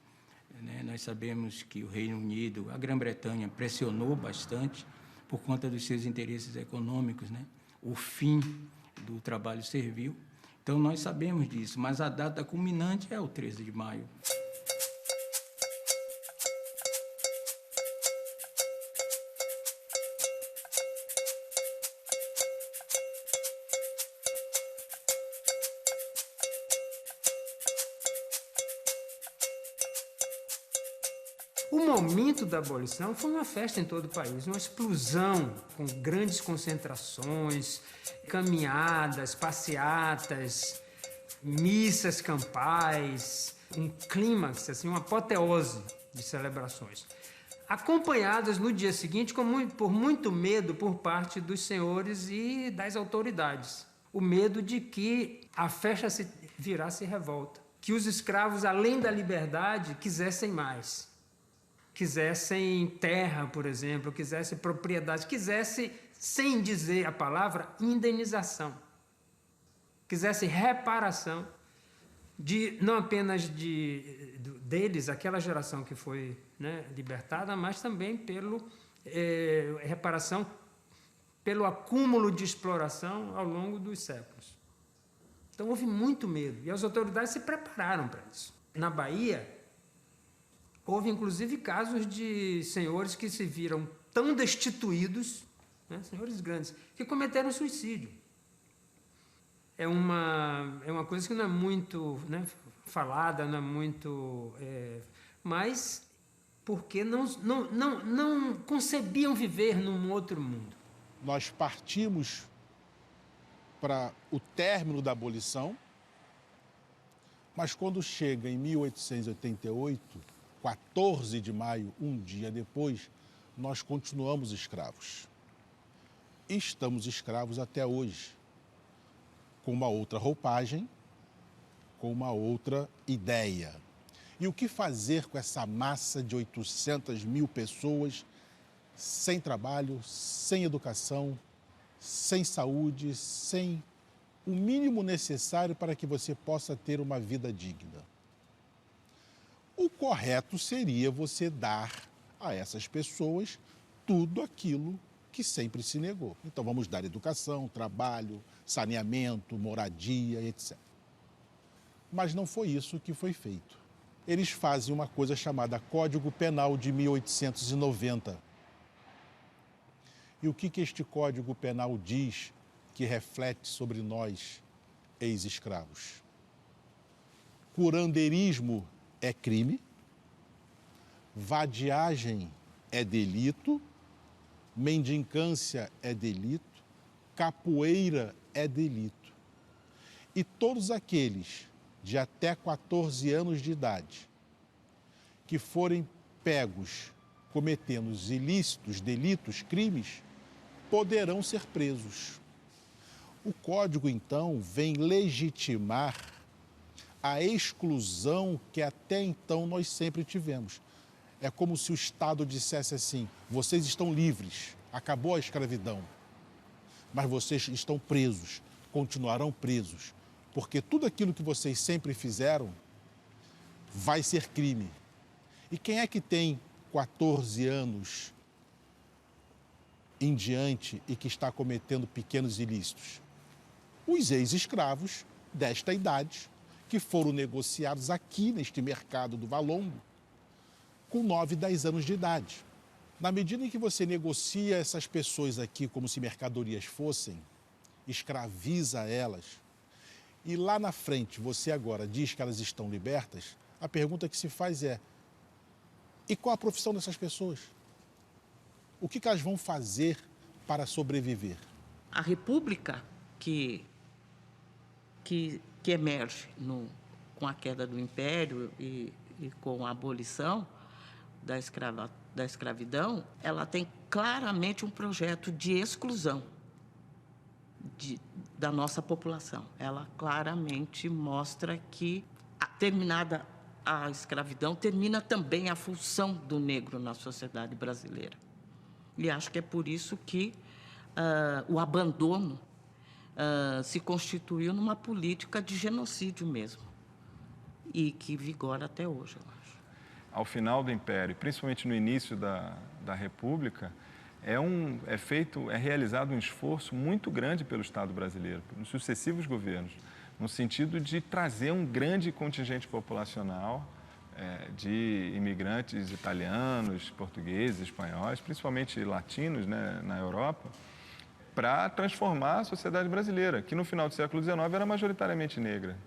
Speaker 5: Né? Nós sabemos que o Reino Unido, a Grã-Bretanha, pressionou bastante por conta dos seus interesses econômicos, né? O fim do trabalho servil. Então, nós sabemos disso, mas a data culminante é o 13 de maio. O momento da abolição foi uma festa em todo o país, uma explosão com grandes concentrações, caminhadas, passeatas, missas campais, um clímax, assim, uma apoteose de celebrações, acompanhadas no dia seguinte por muito medo por parte dos senhores e das autoridades. O medo de que a festa virasse revolta, que os escravos, além da liberdade, quisessem mais. Quisessem terra, por exemplo, quisessem propriedade, quisessem, sem dizer a palavra, indenização. Quisessem reparação, não apenas deles, aquela geração que foi, né, libertada, mas também reparação pelo acúmulo de exploração ao longo dos séculos. Então houve muito medo e as autoridades se prepararam para isso. Na Bahia, houve, inclusive, casos de senhores que se viram tão destituídos, né, senhores grandes, que cometeram suicídio. É uma coisa que não é muito, né, falada, não é muito... mas porque não concebiam viver num outro mundo.
Speaker 11: Nós partimos para o término da abolição, mas quando chega em 1888... 14 de maio, um dia depois, nós continuamos escravos. E estamos escravos até hoje, com uma outra roupagem, com uma outra ideia. E o que fazer com essa massa de 800 mil pessoas sem trabalho, sem educação, sem saúde, sem o mínimo necessário para que você possa ter uma vida digna? O correto seria você dar a essas pessoas tudo aquilo que sempre se negou. Então, vamos dar educação, trabalho, saneamento, moradia, etc. Mas não foi isso que foi feito. Eles fazem uma coisa chamada Código Penal de 1890. E o que este Código Penal diz que reflete sobre nós, ex-escravos? Curandeirismo é crime, vadiagem é delito, mendicância é delito, capoeira é delito. E todos aqueles de até 14 anos de idade que forem pegos cometendo ilícitos, delitos, crimes, poderão ser presos. O Código, então, vem legitimar a exclusão que até então nós sempre tivemos. É como se o Estado dissesse assim: vocês estão livres, acabou a escravidão, mas vocês estão presos, continuarão presos, porque tudo aquilo que vocês sempre fizeram vai ser crime. E quem é que tem 14 anos em diante e que está cometendo pequenos ilícitos? Os ex-escravos desta idade, que foram negociados aqui neste mercado do Valongo, com 9, 10 anos de idade. Na medida em que você negocia essas pessoas aqui como se mercadorias fossem, escraviza elas, e lá na frente você agora diz que elas estão libertas, a pergunta que se faz é: e qual a profissão dessas pessoas? O que elas vão fazer para sobreviver?
Speaker 4: A república que emerge com a queda do império e com a abolição da escravidão, ela tem claramente um projeto de exclusão da nossa população. Ela claramente mostra que, terminada a escravidão, termina também a função do negro na sociedade brasileira. E acho que é por isso que o abandono se constituiu numa política de genocídio mesmo, e que vigora até hoje, eu acho.
Speaker 16: Ao final do Império, principalmente no início da República, é realizado um esforço muito grande pelo Estado brasileiro, nos sucessivos governos, no sentido de trazer um grande contingente populacional de imigrantes italianos, portugueses, espanhóis, principalmente latinos, né, na Europa, para transformar a sociedade brasileira, que no final do século XIX era majoritariamente negra,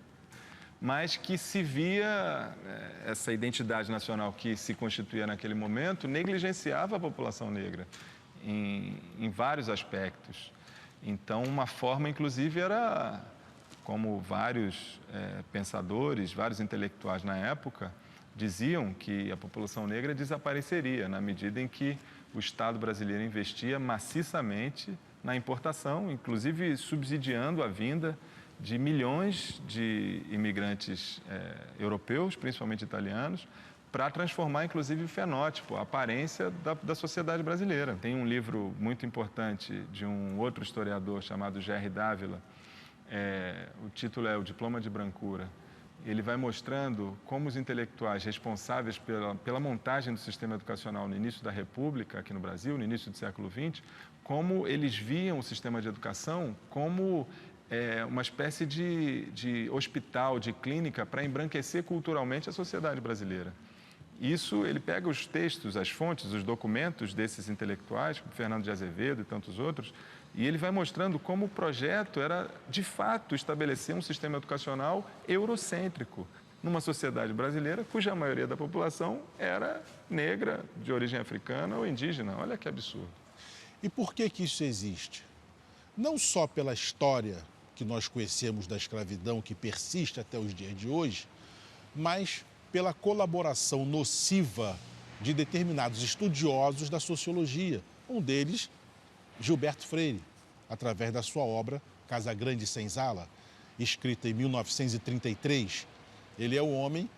Speaker 16: mas que se via essa identidade nacional que se constituía naquele momento negligenciava a população negra em vários aspectos. Então, uma forma, inclusive, era, como vários pensadores, vários intelectuais na época diziam, que a população negra desapareceria na medida em que o Estado brasileiro investia maciçamente na importação, inclusive subsidiando a vinda de milhões de imigrantes europeus, principalmente italianos, para transformar, inclusive, o fenótipo, a aparência da sociedade brasileira. Tem um livro muito importante de um outro historiador chamado Gerry Dávila, o título é O Diploma de Brancura. Ele vai mostrando como os intelectuais responsáveis pela montagem do sistema educacional no início da República, aqui no Brasil, no início do século XX, como eles viam o sistema de educação como uma espécie de hospital, de clínica para embranquecer culturalmente a sociedade brasileira. Isso, ele pega os textos, as fontes, os documentos desses intelectuais, como Fernando de Azevedo e tantos outros, e ele vai mostrando como o projeto era, de fato, estabelecer um sistema educacional eurocêntrico numa sociedade brasileira cuja maioria da população era negra, de origem africana ou indígena. Olha que absurdo.
Speaker 11: E por que isso existe? Não só pela história que nós conhecemos da escravidão, que persiste até os dias de hoje, mas pela colaboração nociva de determinados estudiosos da sociologia. Um deles, Gilberto Freire, através da sua obra Casa Grande e Senzala, escrita em 1933. Ele é o homem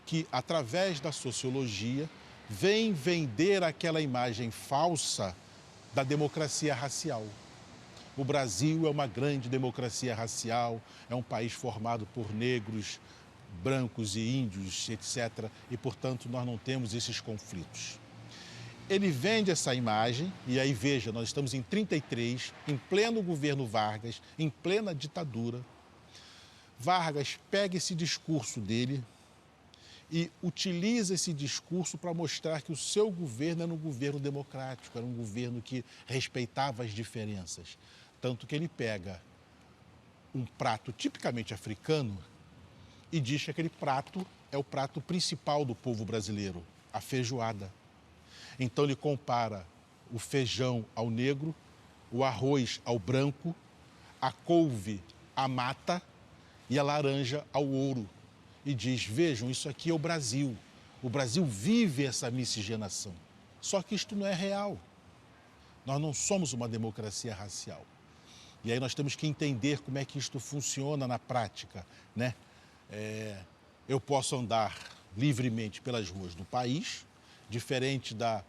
Speaker 11: que, através da sociologia, vem vender aquela imagem falsa da democracia racial. O Brasil é uma grande democracia racial, é um país formado por negros, brancos e índios, etc. E, portanto, nós não temos esses conflitos. Ele vende essa imagem, e aí veja, nós estamos em 33, em pleno governo Vargas, em plena ditadura. Vargas pega esse discurso dele e utiliza esse discurso para mostrar que o seu governo era um governo democrático, era um governo que respeitava as diferenças. Tanto que ele pega um prato tipicamente africano e diz que aquele prato é o prato principal do povo brasileiro, a feijoada. Então ele compara o feijão ao negro, o arroz ao branco, a couve à mata e a laranja ao ouro. E diz, vejam, isso aqui é o Brasil. O Brasil vive essa miscigenação. Só que isto não é real. Nós não somos uma democracia racial. E aí nós temos que entender como é que isto funciona na prática, né? Eu posso andar livremente pelas ruas do país, diferente da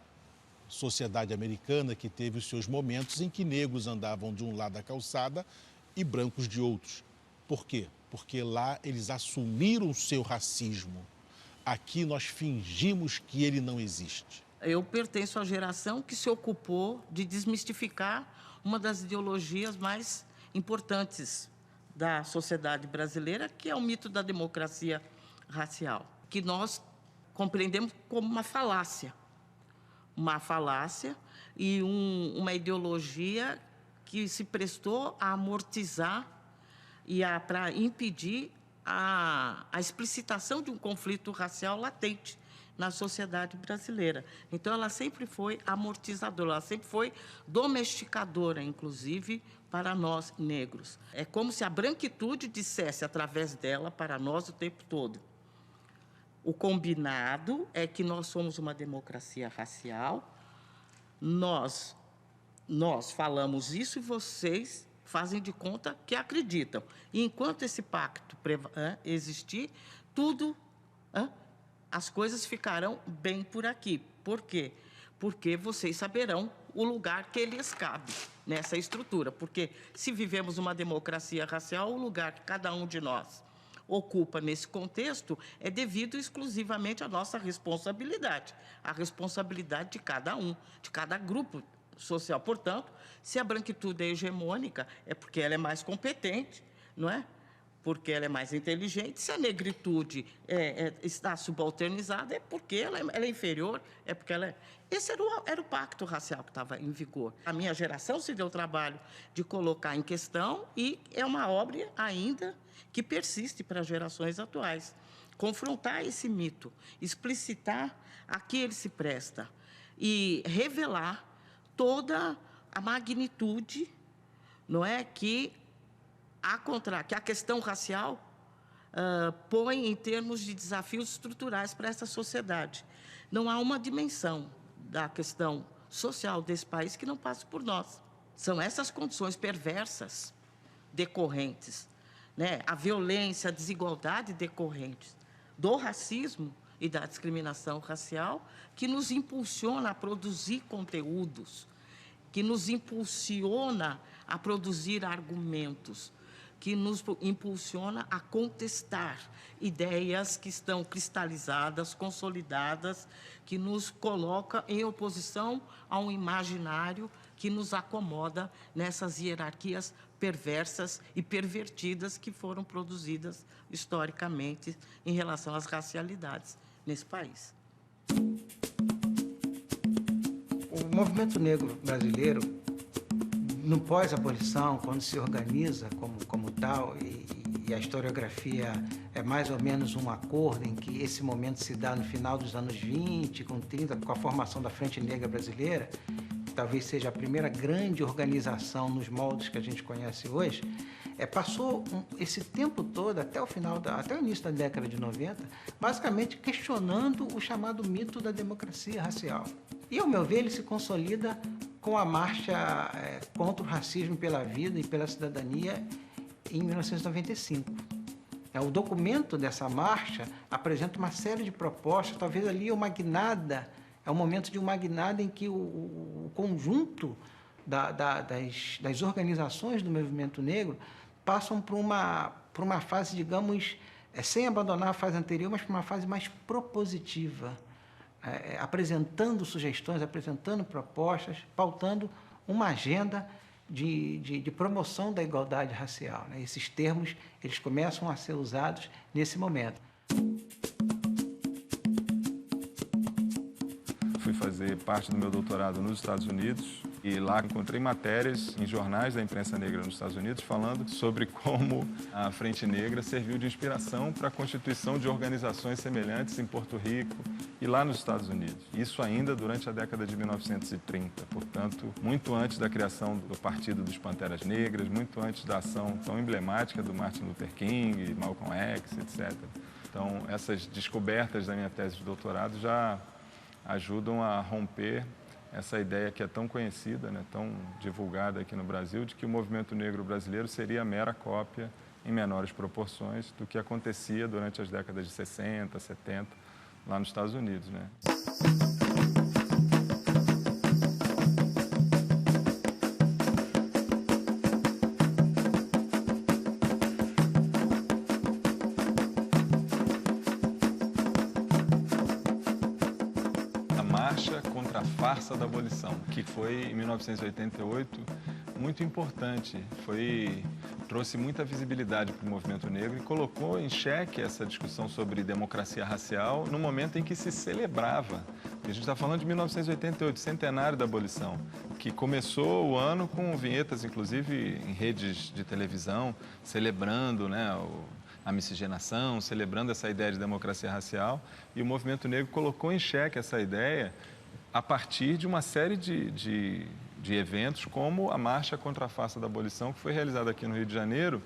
Speaker 11: sociedade americana, que teve os seus momentos em que negros andavam de um lado da calçada e brancos de outros. Por quê? Porque lá eles assumiram o seu racismo. Aqui nós fingimos que ele não existe.
Speaker 4: Eu pertenço à geração que se ocupou de desmistificar uma das ideologias mais importantes da sociedade brasileira, que é o mito da democracia racial, que nós compreendemos como uma falácia e uma ideologia que se prestou a amortizar e para impedir a explicitação de um conflito racial latente na sociedade brasileira. Então, ela sempre foi amortizadora, ela sempre foi domesticadora, inclusive, para nós negros. É como se a branquitude dissesse, através dela, para nós o tempo todo: o combinado é que nós somos uma democracia racial, nós falamos isso e vocês fazem de conta que acreditam. E enquanto esse pacto existir, as coisas ficarão bem por aqui. Por quê? Porque vocês saberão o lugar que lhes cabe nessa estrutura. Porque se vivemos uma democracia racial, o lugar que cada um de nós ocupa nesse contexto é devido exclusivamente à nossa responsabilidade, à responsabilidade de cada um, de cada grupo social. Portanto, se a branquitude é hegemônica, é porque ela é mais competente, não é? Porque ela é mais inteligente. Se a negritude está subalternizada, é porque ela é inferior, é porque ela é... Esse era o pacto racial que estava em vigor. A minha geração se deu o trabalho de colocar em questão e é uma obra ainda que persiste para as gerações atuais. Confrontar esse mito, explicitar a que ele se presta e revelar toda a magnitude, não é, que a questão racial põe em termos de desafios estruturais para essa sociedade. Não há uma dimensão da questão social desse país que não passe por nós. São essas condições perversas decorrentes, né? A violência, a desigualdade decorrentes do racismo e da discriminação racial que nos impulsiona a produzir conteúdos, que nos impulsiona a produzir argumentos, que nos impulsiona a contestar ideias que estão cristalizadas, consolidadas, que nos coloca em oposição a um imaginário que nos acomoda nessas hierarquias perversas e pervertidas que foram produzidas historicamente em relação às racialidades nesse país.
Speaker 5: O movimento negro brasileiro, no pós-abolição, quando se organiza como tal, e a historiografia é mais ou menos um acordo em que esse momento se dá no final dos anos 20, com 30, com a formação da Frente Negra Brasileira, que talvez seja a primeira grande organização nos moldes que a gente conhece hoje, passou esse tempo todo, até o início da década de 90, basicamente questionando o chamado mito da democracia racial. E, ao meu ver, ele se consolida com a marcha contra o racismo pela vida e pela cidadania em 1995. O documento dessa marcha apresenta uma série de propostas, talvez ali uma guinada, é o momento de uma guinada em que o conjunto das organizações do movimento negro passam por uma fase, digamos, sem abandonar a fase anterior, mas por uma fase mais propositiva, apresentando sugestões, apresentando propostas, pautando uma agenda de promoção da igualdade racial, né? Esses termos, eles começam a ser usados nesse momento.
Speaker 16: Fui fazer parte do meu doutorado nos Estados Unidos e lá encontrei matérias em jornais da imprensa negra nos Estados Unidos falando sobre como a Frente Negra serviu de inspiração para a constituição de organizações semelhantes em Porto Rico e lá nos Estados Unidos. Isso ainda durante a década de 1930, portanto, muito antes da criação do Partido dos Panteras Negras, muito antes da ação tão emblemática do Martin Luther King, Malcolm X, etc. Então, essas descobertas da minha tese de doutorado já ajudam a romper essa ideia que é tão conhecida, né, tão divulgada aqui no Brasil, de que o movimento negro brasileiro seria a mera cópia, em menores proporções, do que acontecia durante as décadas de 60, 70, lá nos Estados Unidos, né? A marcha contra a farsa da abolição, que foi, em 1988, muito importante. Trouxe muita visibilidade para o movimento negro e colocou em xeque essa discussão sobre democracia racial no momento em que se celebrava. A gente está falando de 1988, centenário da abolição, que começou o ano com vinhetas, inclusive, em redes de televisão, celebrando, né, a miscigenação, celebrando essa ideia de democracia racial, e o movimento negro colocou em xeque essa ideia a partir de uma série de eventos, como a Marcha contra a Farsa da Abolição, que foi realizada aqui no Rio de Janeiro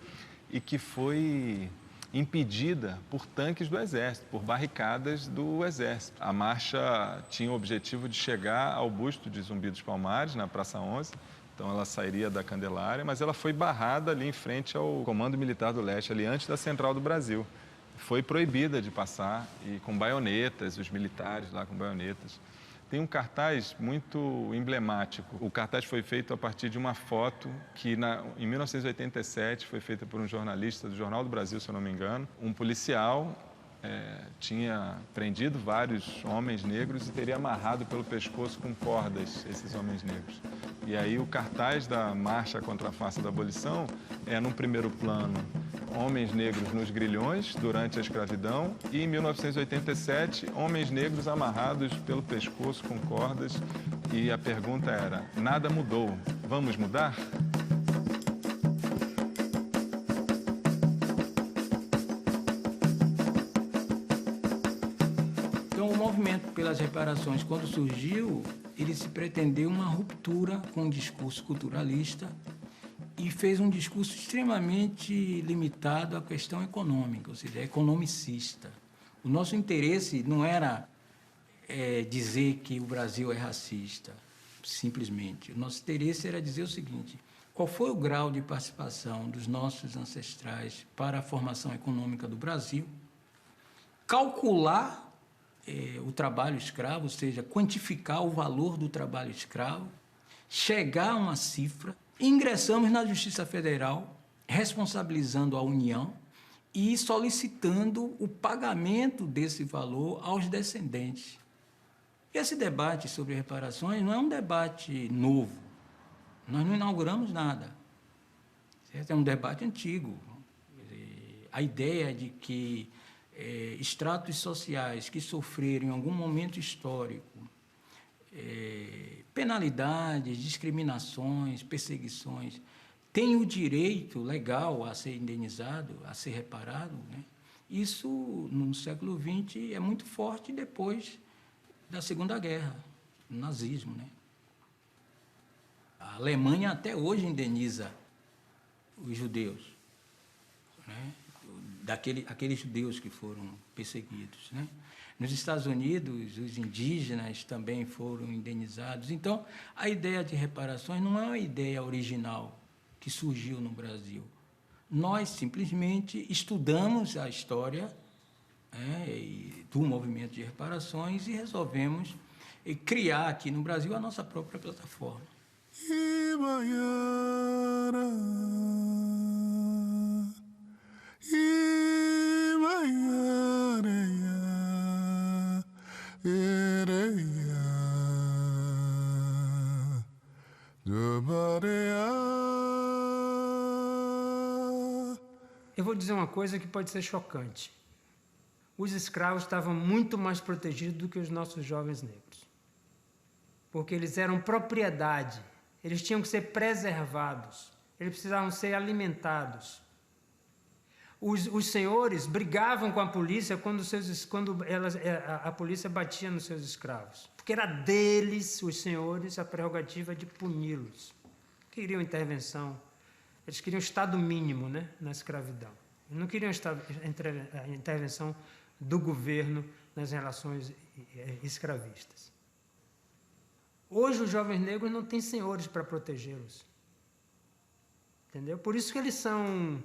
Speaker 16: e que foi impedida por tanques do Exército, por barricadas do Exército. A marcha tinha o objetivo de chegar ao busto de Zumbi dos Palmares, na Praça 11, então ela sairia da Candelária, mas ela foi barrada ali em frente ao Comando Militar do Leste, ali antes da Central do Brasil. Foi proibida de passar, e com baionetas, os militares lá com baionetas. Tem um cartaz muito emblemático. O cartaz foi feito a partir de uma foto que, em 1987, foi feita por um jornalista do Jornal do Brasil, se eu não me engano. Um policial tinha prendido vários homens negros e teria amarrado pelo pescoço com cordas esses homens negros. E aí o cartaz da Marcha contra a Farsa da Abolição num primeiro plano, homens negros nos grilhões durante a escravidão, e em 1987, homens negros amarrados pelo pescoço com cordas, e a pergunta era: nada mudou, vamos mudar?
Speaker 5: Então, o movimento pelas reparações, quando surgiu, ele se pretendeu uma ruptura com o discurso culturalista e fez um discurso extremamente limitado à questão econômica, ou seja, economicista. O nosso interesse não era dizer que o Brasil é racista, simplesmente. O nosso interesse era dizer o seguinte: qual foi o grau de participação dos nossos ancestrais para a formação econômica do Brasil, calcular o trabalho escravo, ou seja, quantificar o valor do trabalho escravo, chegar a uma cifra. Ingressamos na Justiça Federal, responsabilizando a União e solicitando o pagamento desse valor aos descendentes. Esse debate sobre reparações não é um debate novo. Nós não inauguramos nada. Certo? É um debate antigo. A ideia de que estratos sociais que sofreram em algum momento histórico penalidades, discriminações, perseguições, têm o direito legal a ser indenizado, a ser reparado, né? Isso, no século XX, é muito forte depois da Segunda Guerra, do nazismo, né? A Alemanha até hoje indeniza os judeus, né? Aqueles judeus que foram perseguidos, né? Nos Estados Unidos, os indígenas também foram indenizados. Então, a ideia de reparações não é uma ideia original que surgiu no Brasil. Nós simplesmente estudamos a história do movimento de reparações e resolvemos criar aqui no Brasil a nossa própria plataforma. Eu vou dizer uma coisa que pode ser chocante. Os escravos estavam muito mais protegidos do que os nossos jovens negros. Porque eles eram propriedade, eles tinham que ser preservados, eles precisavam ser alimentados. Os senhores brigavam com a polícia quando a polícia batia nos seus escravos. Porque era deles, os senhores, a prerrogativa de puni-los. Queriam intervenção. Eles queriam Estado mínimo, né, na escravidão. Não queriam a intervenção do governo nas relações escravistas. Hoje, os jovens negros não têm senhores para protegê-los. Entendeu? Por isso que eles são...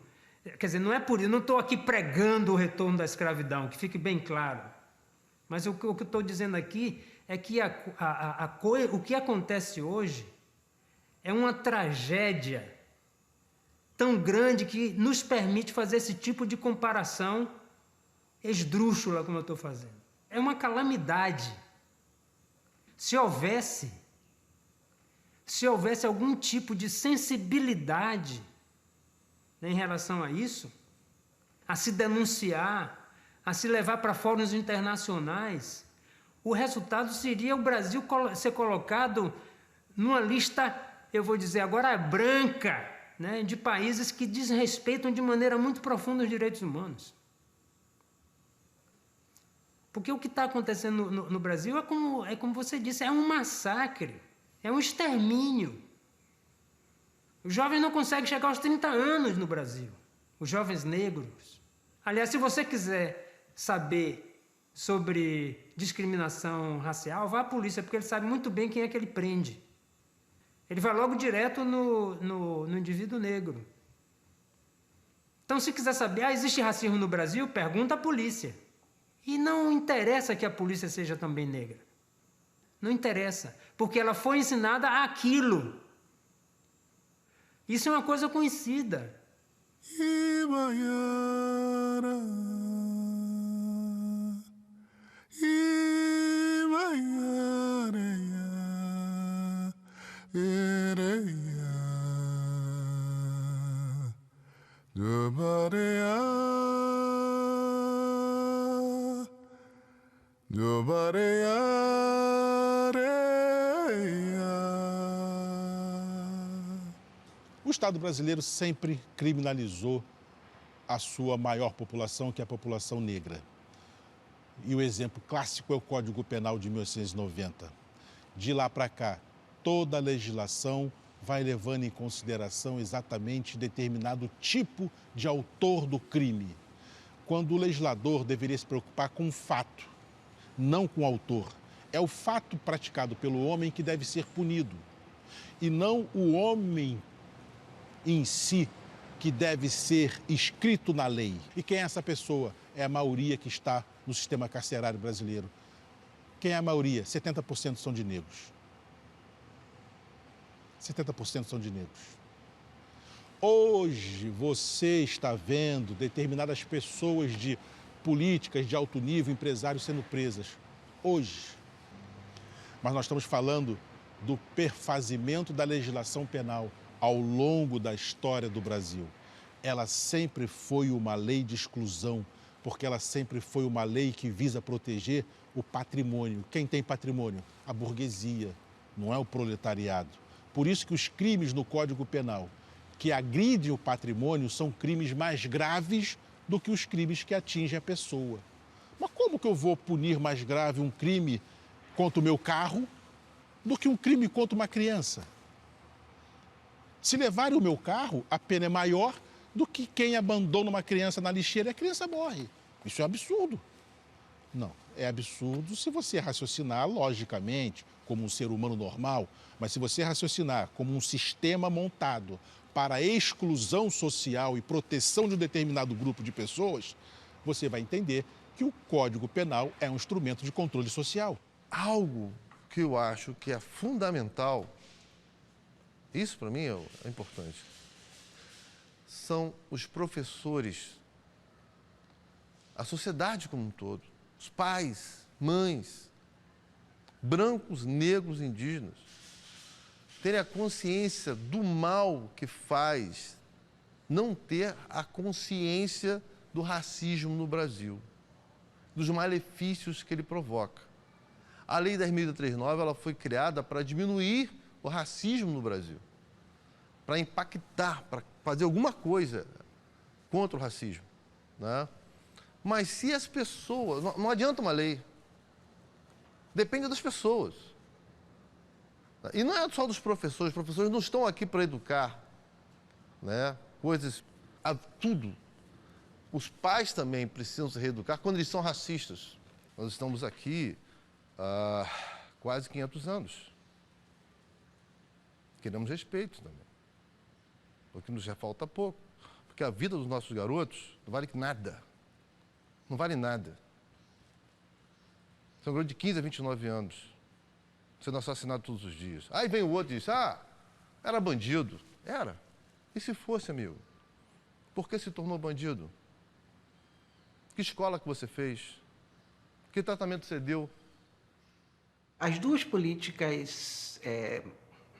Speaker 5: Quer dizer, não é por isso, não estou aqui pregando o retorno da escravidão, que fique bem claro. Mas o que eu estou dizendo aqui é que o que acontece hoje é uma tragédia tão grande que nos permite fazer esse tipo de comparação esdrúxula como eu estou fazendo. É uma calamidade. Se houvesse algum tipo de sensibilidade em relação a isso, a se denunciar, a se levar para fóruns internacionais, o resultado seria o Brasil ser colocado numa lista, eu vou dizer agora, branca, né, de países que desrespeitam de maneira muito profunda os direitos humanos. Porque o que está acontecendo no Brasil é como você disse, é um massacre, é um extermínio. Os jovens não conseguem chegar aos 30 anos no Brasil, os jovens negros. Aliás, se você quiser saber sobre discriminação racial, vá à polícia, porque ele sabe muito bem quem é que ele prende. Ele vai logo direto no indivíduo negro. Então, se quiser saber, existe racismo no Brasil? Pergunta à polícia. E não interessa que a polícia seja também negra. Não interessa, porque ela foi ensinada aquilo. Isso é uma coisa conhecida.
Speaker 11: O Estado brasileiro sempre criminalizou a sua maior população, que é a população negra. E o exemplo clássico é o Código Penal de 1890. De lá para cá, toda a legislação vai levando em consideração exatamente determinado tipo de autor do crime, quando o legislador deveria se preocupar com o fato, não com o autor. É o fato praticado pelo homem que deve ser punido, e não o homem em si que deve ser escrito na lei. E quem é essa pessoa? É a maioria que está no sistema carcerário brasileiro. Quem é a maioria? 70% são de negros. 70% são de negros. Hoje você está vendo determinadas pessoas de políticas de alto nível, empresários sendo presas. Hoje. Mas nós estamos falando do perfazimento da legislação penal ao longo da história do Brasil. Ela sempre foi uma lei de exclusão, porque ela sempre foi uma lei que visa proteger o patrimônio. Quem tem patrimônio? A burguesia, não é o proletariado. Por isso que os crimes no Código Penal que agridem o patrimônio são crimes mais graves do que os crimes que atingem a pessoa. Mas como que eu vou punir mais grave um crime contra o meu carro do que um crime contra uma criança? Se levarem o meu carro, a pena é maior do que quem abandona uma criança na lixeira e a criança morre. Isso é absurdo. Não, é absurdo se você raciocinar logicamente, como um ser humano normal, mas se você raciocinar como um sistema montado para a exclusão social e proteção de um determinado grupo de pessoas, você vai entender que o Código Penal é um instrumento de controle social.
Speaker 13: Algo que eu acho que é fundamental, isso para mim é importante, são os professores, a sociedade como um todo, os pais, mães, brancos, negros, indígenas, terem a consciência do mal que faz não ter a consciência do racismo no Brasil, dos malefícios que ele provoca. A Lei 10.039 ela foi criada para diminuir o racismo no Brasil, para impactar, para fazer alguma coisa contra o racismo, né? Mas se as pessoas... Não adianta uma lei. Depende das pessoas. E não é só dos professores. Os professores não estão aqui para educar, né? Coisas... Tudo. Os pais também precisam se reeducar quando eles são racistas. Nós estamos aqui há quase 500 anos. Queremos respeito também. Porque nos já falta pouco. Porque a vida dos nossos garotos não vale nada. Não vale nada. São garotos de 15 a 29 anos, sendo assassinado todos os dias. Aí vem o outro e diz, era bandido. Era. E se fosse, amigo? Por que se tornou bandido? Que escola que você fez? Que tratamento você deu?
Speaker 17: As duas políticas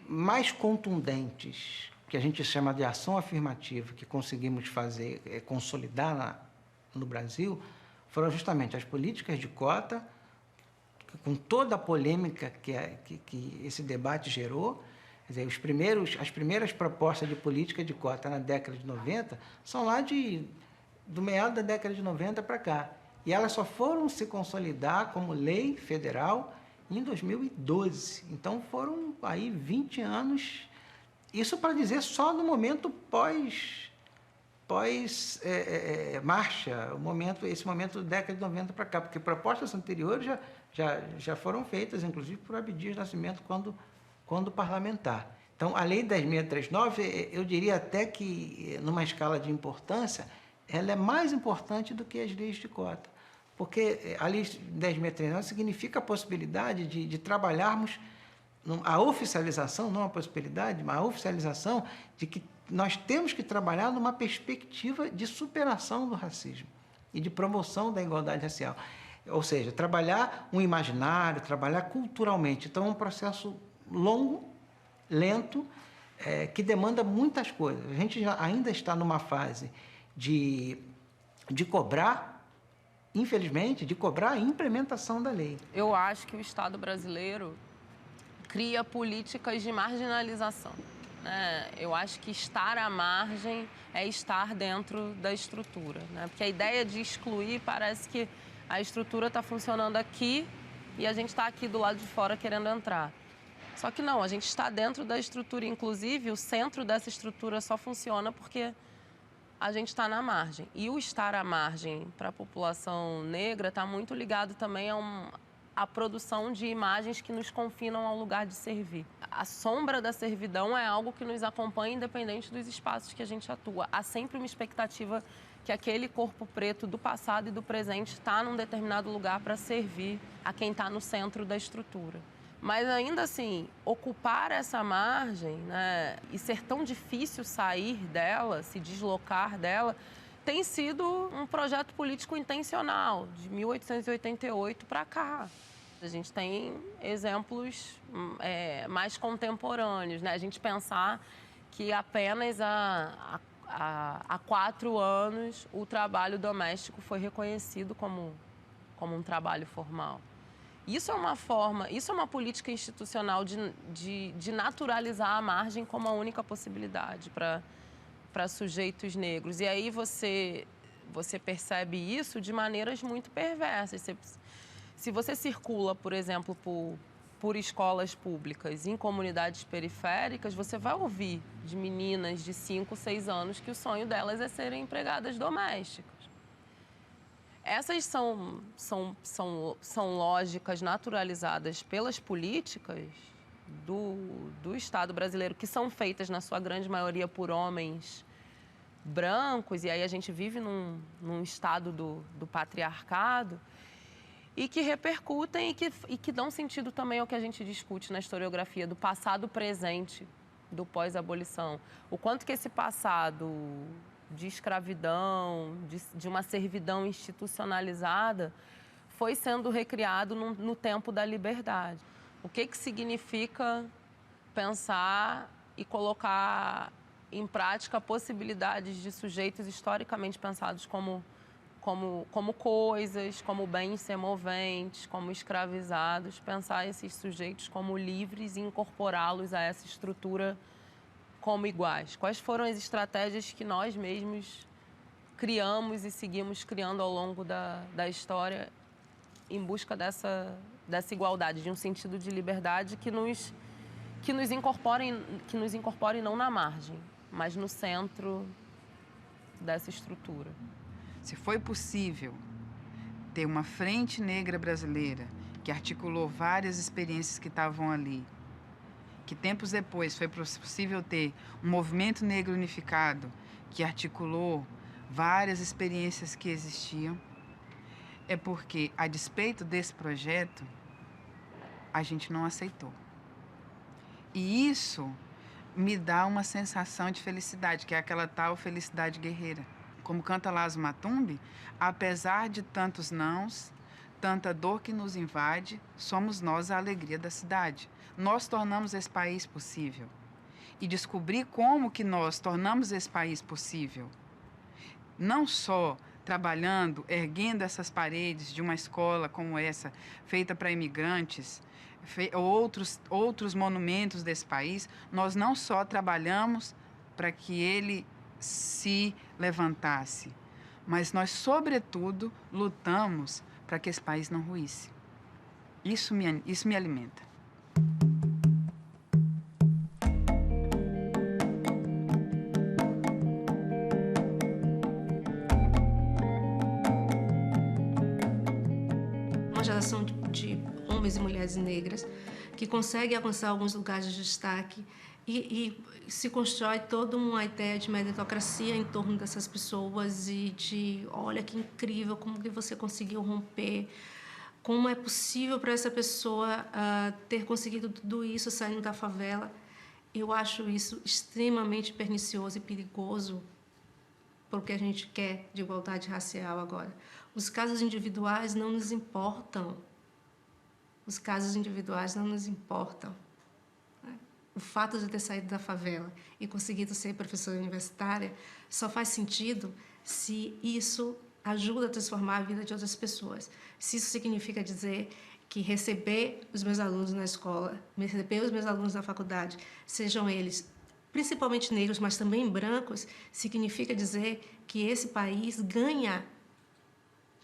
Speaker 17: mais contundentes, que a gente chama de ação afirmativa, que conseguimos fazer, consolidar no Brasil, foram justamente as políticas de cota, com toda a polêmica que esse debate gerou. Quer dizer, as primeiras propostas de política de cota na década de 90 são lá do meado da década de 90 para cá. E elas só foram se consolidar como lei federal em 2012. Então, foram aí 20 anos. Isso para dizer só no momento pós-marcha, esse momento da década de 90 para cá, porque propostas anteriores já foram feitas, inclusive por Abdias Nascimento, quando parlamentar. Então, a Lei 10.639, eu diria até que, numa escala de importância, ela é mais importante do que as leis de cota, porque a Lei 10.639 significa a possibilidade de trabalharmos a oficialização, não a possibilidade, mas a oficialização de que nós temos que trabalhar numa perspectiva de superação do racismo e de promoção da igualdade racial. Ou seja, trabalhar um imaginário, trabalhar culturalmente. Então, é um processo longo, lento, que demanda muitas coisas. A gente ainda está numa fase de cobrar, infelizmente, de cobrar a implementação da lei.
Speaker 3: Eu acho que o Estado brasileiro cria políticas de marginalização, né? Eu acho que estar à margem é estar dentro da estrutura, né? Porque a ideia de excluir parece que a estrutura está funcionando aqui e a gente está aqui do lado de fora querendo entrar. Só que não, a gente está dentro da estrutura, inclusive o centro dessa estrutura só funciona porque a gente está na margem. E o estar à margem para a população negra está muito ligado também a produção de imagens que nos confinam ao lugar de servir. A sombra da servidão é algo que nos acompanha independente dos espaços que a gente atua. Há sempre uma expectativa que aquele corpo preto do passado e do presente está num determinado lugar para servir a quem está no centro da estrutura. Mas ainda assim, ocupar essa margem, né, e ser tão difícil sair dela, se deslocar dela, tem sido um projeto político intencional, de 1888 para cá. A gente tem exemplos mais contemporâneos, né? A gente pensar que apenas há 4 anos o trabalho doméstico foi reconhecido como um trabalho formal. Isso é uma política institucional de naturalizar a margem como a única possibilidade para sujeitos negros. E aí você percebe isso de maneiras muito perversas. Se você circula, por exemplo, por escolas públicas em comunidades periféricas, você vai ouvir de meninas de 5, 6 anos que o sonho delas é serem empregadas domésticas. Essas são lógicas naturalizadas pelas políticas do Estado brasileiro, que são feitas, na sua grande maioria, por homens brancos, e aí a gente vive num estado do patriarcado, e que repercutem e que dão sentido também ao que a gente discute na historiografia do passado presente do pós-abolição. O quanto que esse passado de escravidão, de uma servidão institucionalizada, foi sendo recriado no tempo da liberdade. O que significa pensar e colocar em prática possibilidades de sujeitos historicamente pensados como coisas, como bens semoventes, como escravizados, pensar esses sujeitos como livres e incorporá-los a essa estrutura como iguais. Quais foram as estratégias que nós mesmos criamos e seguimos criando ao longo da história em busca dessa igualdade, de um sentido de liberdade que nos incorpore não na margem, mas no centro dessa estrutura.
Speaker 2: Se foi possível ter uma frente negra brasileira que articulou várias experiências que estavam ali, que tempos depois foi possível ter um movimento negro unificado que articulou várias experiências que existiam, é porque, a despeito desse projeto, a gente não aceitou. E isso me dá uma sensação de felicidade, que é aquela tal felicidade guerreira. Como canta Lazo Matumbi, apesar de tantos nãos, tanta dor que nos invade, somos nós a alegria da cidade. Nós tornamos esse país possível. E descobrir como que nós tornamos esse país possível, não só trabalhando, erguendo essas paredes de uma escola como essa, feita para imigrantes, outros monumentos desse país, nós não só trabalhamos para que ele se levantasse, mas nós, sobretudo, lutamos para que esse país não ruísse. Isso me alimenta.
Speaker 10: Uma geração de homens e mulheres negras que consegue alcançar alguns lugares de destaque e se constrói toda uma ideia de meritocracia em torno dessas pessoas e de, olha que incrível, como que você conseguiu romper, como é possível para essa pessoa ter conseguido tudo isso saindo da favela. Eu acho isso extremamente pernicioso e perigoso porque a gente quer de igualdade racial agora. Os casos individuais não nos importam. Os casos individuais não nos importam. O fato de ter saído da favela e conseguido ser professora universitária só faz sentido se isso ajuda a transformar a vida de outras pessoas. Se isso significa dizer que receber os meus alunos na escola, receber os meus alunos na faculdade, sejam eles principalmente negros, mas também brancos, significa dizer que esse país ganha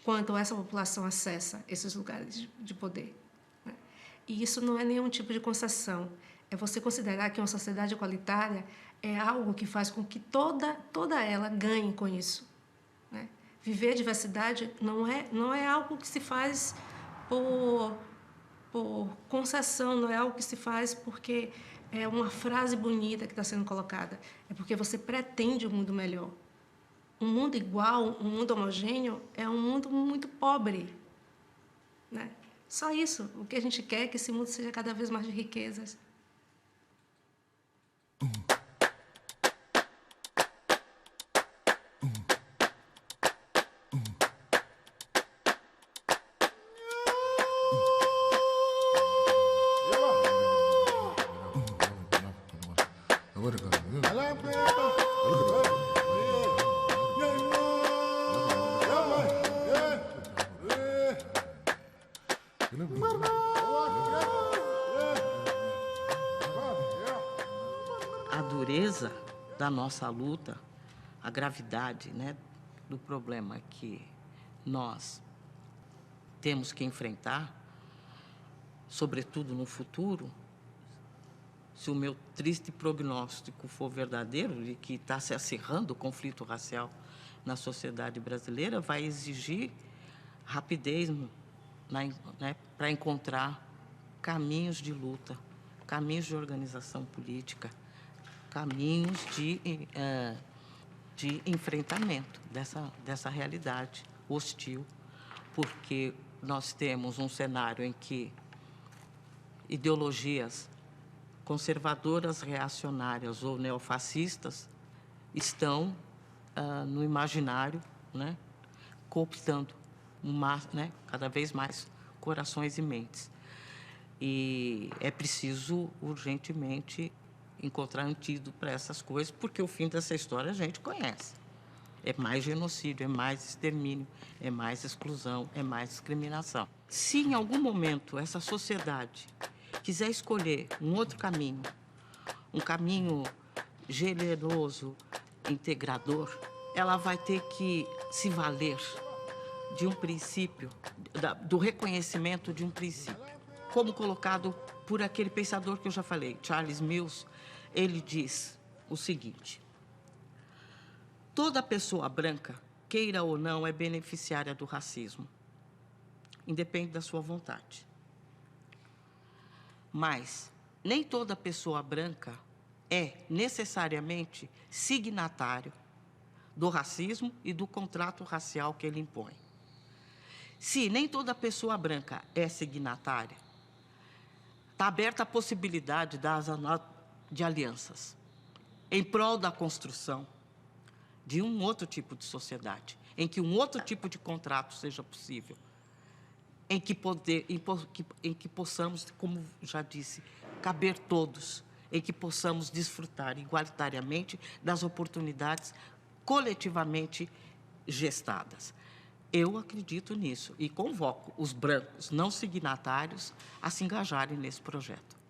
Speaker 10: quando essa população acessa esses lugares de poder. E isso não é nenhum tipo de concessão. É você considerar que uma sociedade igualitária é algo que faz com que toda ela ganhe com isso. Né? Viver a diversidade não é algo que se faz por concessão, não é algo que se faz porque é uma frase bonita que está sendo colocada. É porque você pretende um mundo melhor. Um mundo igual, um mundo homogêneo, é um mundo muito pobre. Né? Só isso. O que a gente quer é que esse mundo seja cada vez mais de riquezas.
Speaker 4: A dureza da nossa luta, a gravidade, né, do problema que nós temos que enfrentar, sobretudo no futuro, se o meu triste prognóstico for verdadeiro, de que está se acirrando o conflito racial na sociedade brasileira, vai exigir rapidez, né, para encontrar caminhos de luta, caminhos de organização política, caminhos de enfrentamento dessa realidade hostil, porque nós temos um cenário em que ideologias conservadoras, reacionárias ou neofascistas estão no imaginário, né, cooptando né, cada vez mais corações e mentes. E é preciso urgentemente encontrar antídoto para essas coisas, porque o fim dessa história a gente conhece. É mais genocídio, é mais extermínio, é mais exclusão, é mais discriminação. Se em algum momento essa sociedade quiser escolher um outro caminho, um caminho generoso, integrador, ela vai ter que se valer de um princípio, do reconhecimento de um princípio. Como colocado por aquele pensador que eu já falei, Charles Mills, ele diz o seguinte: toda pessoa branca, queira ou não, é beneficiária do racismo, independe da sua vontade. Mas nem toda pessoa branca é necessariamente signatário do racismo e do contrato racial que ele impõe. Se nem toda pessoa branca é signatária, está aberta a possibilidade de alianças em prol da construção de um outro tipo de sociedade, em que um outro tipo de contrato seja possível em que possamos, como já disse, caber todos, em que possamos desfrutar igualitariamente das oportunidades coletivamente gestadas. Eu acredito nisso e convoco os brancos não signatários a se engajarem nesse projeto.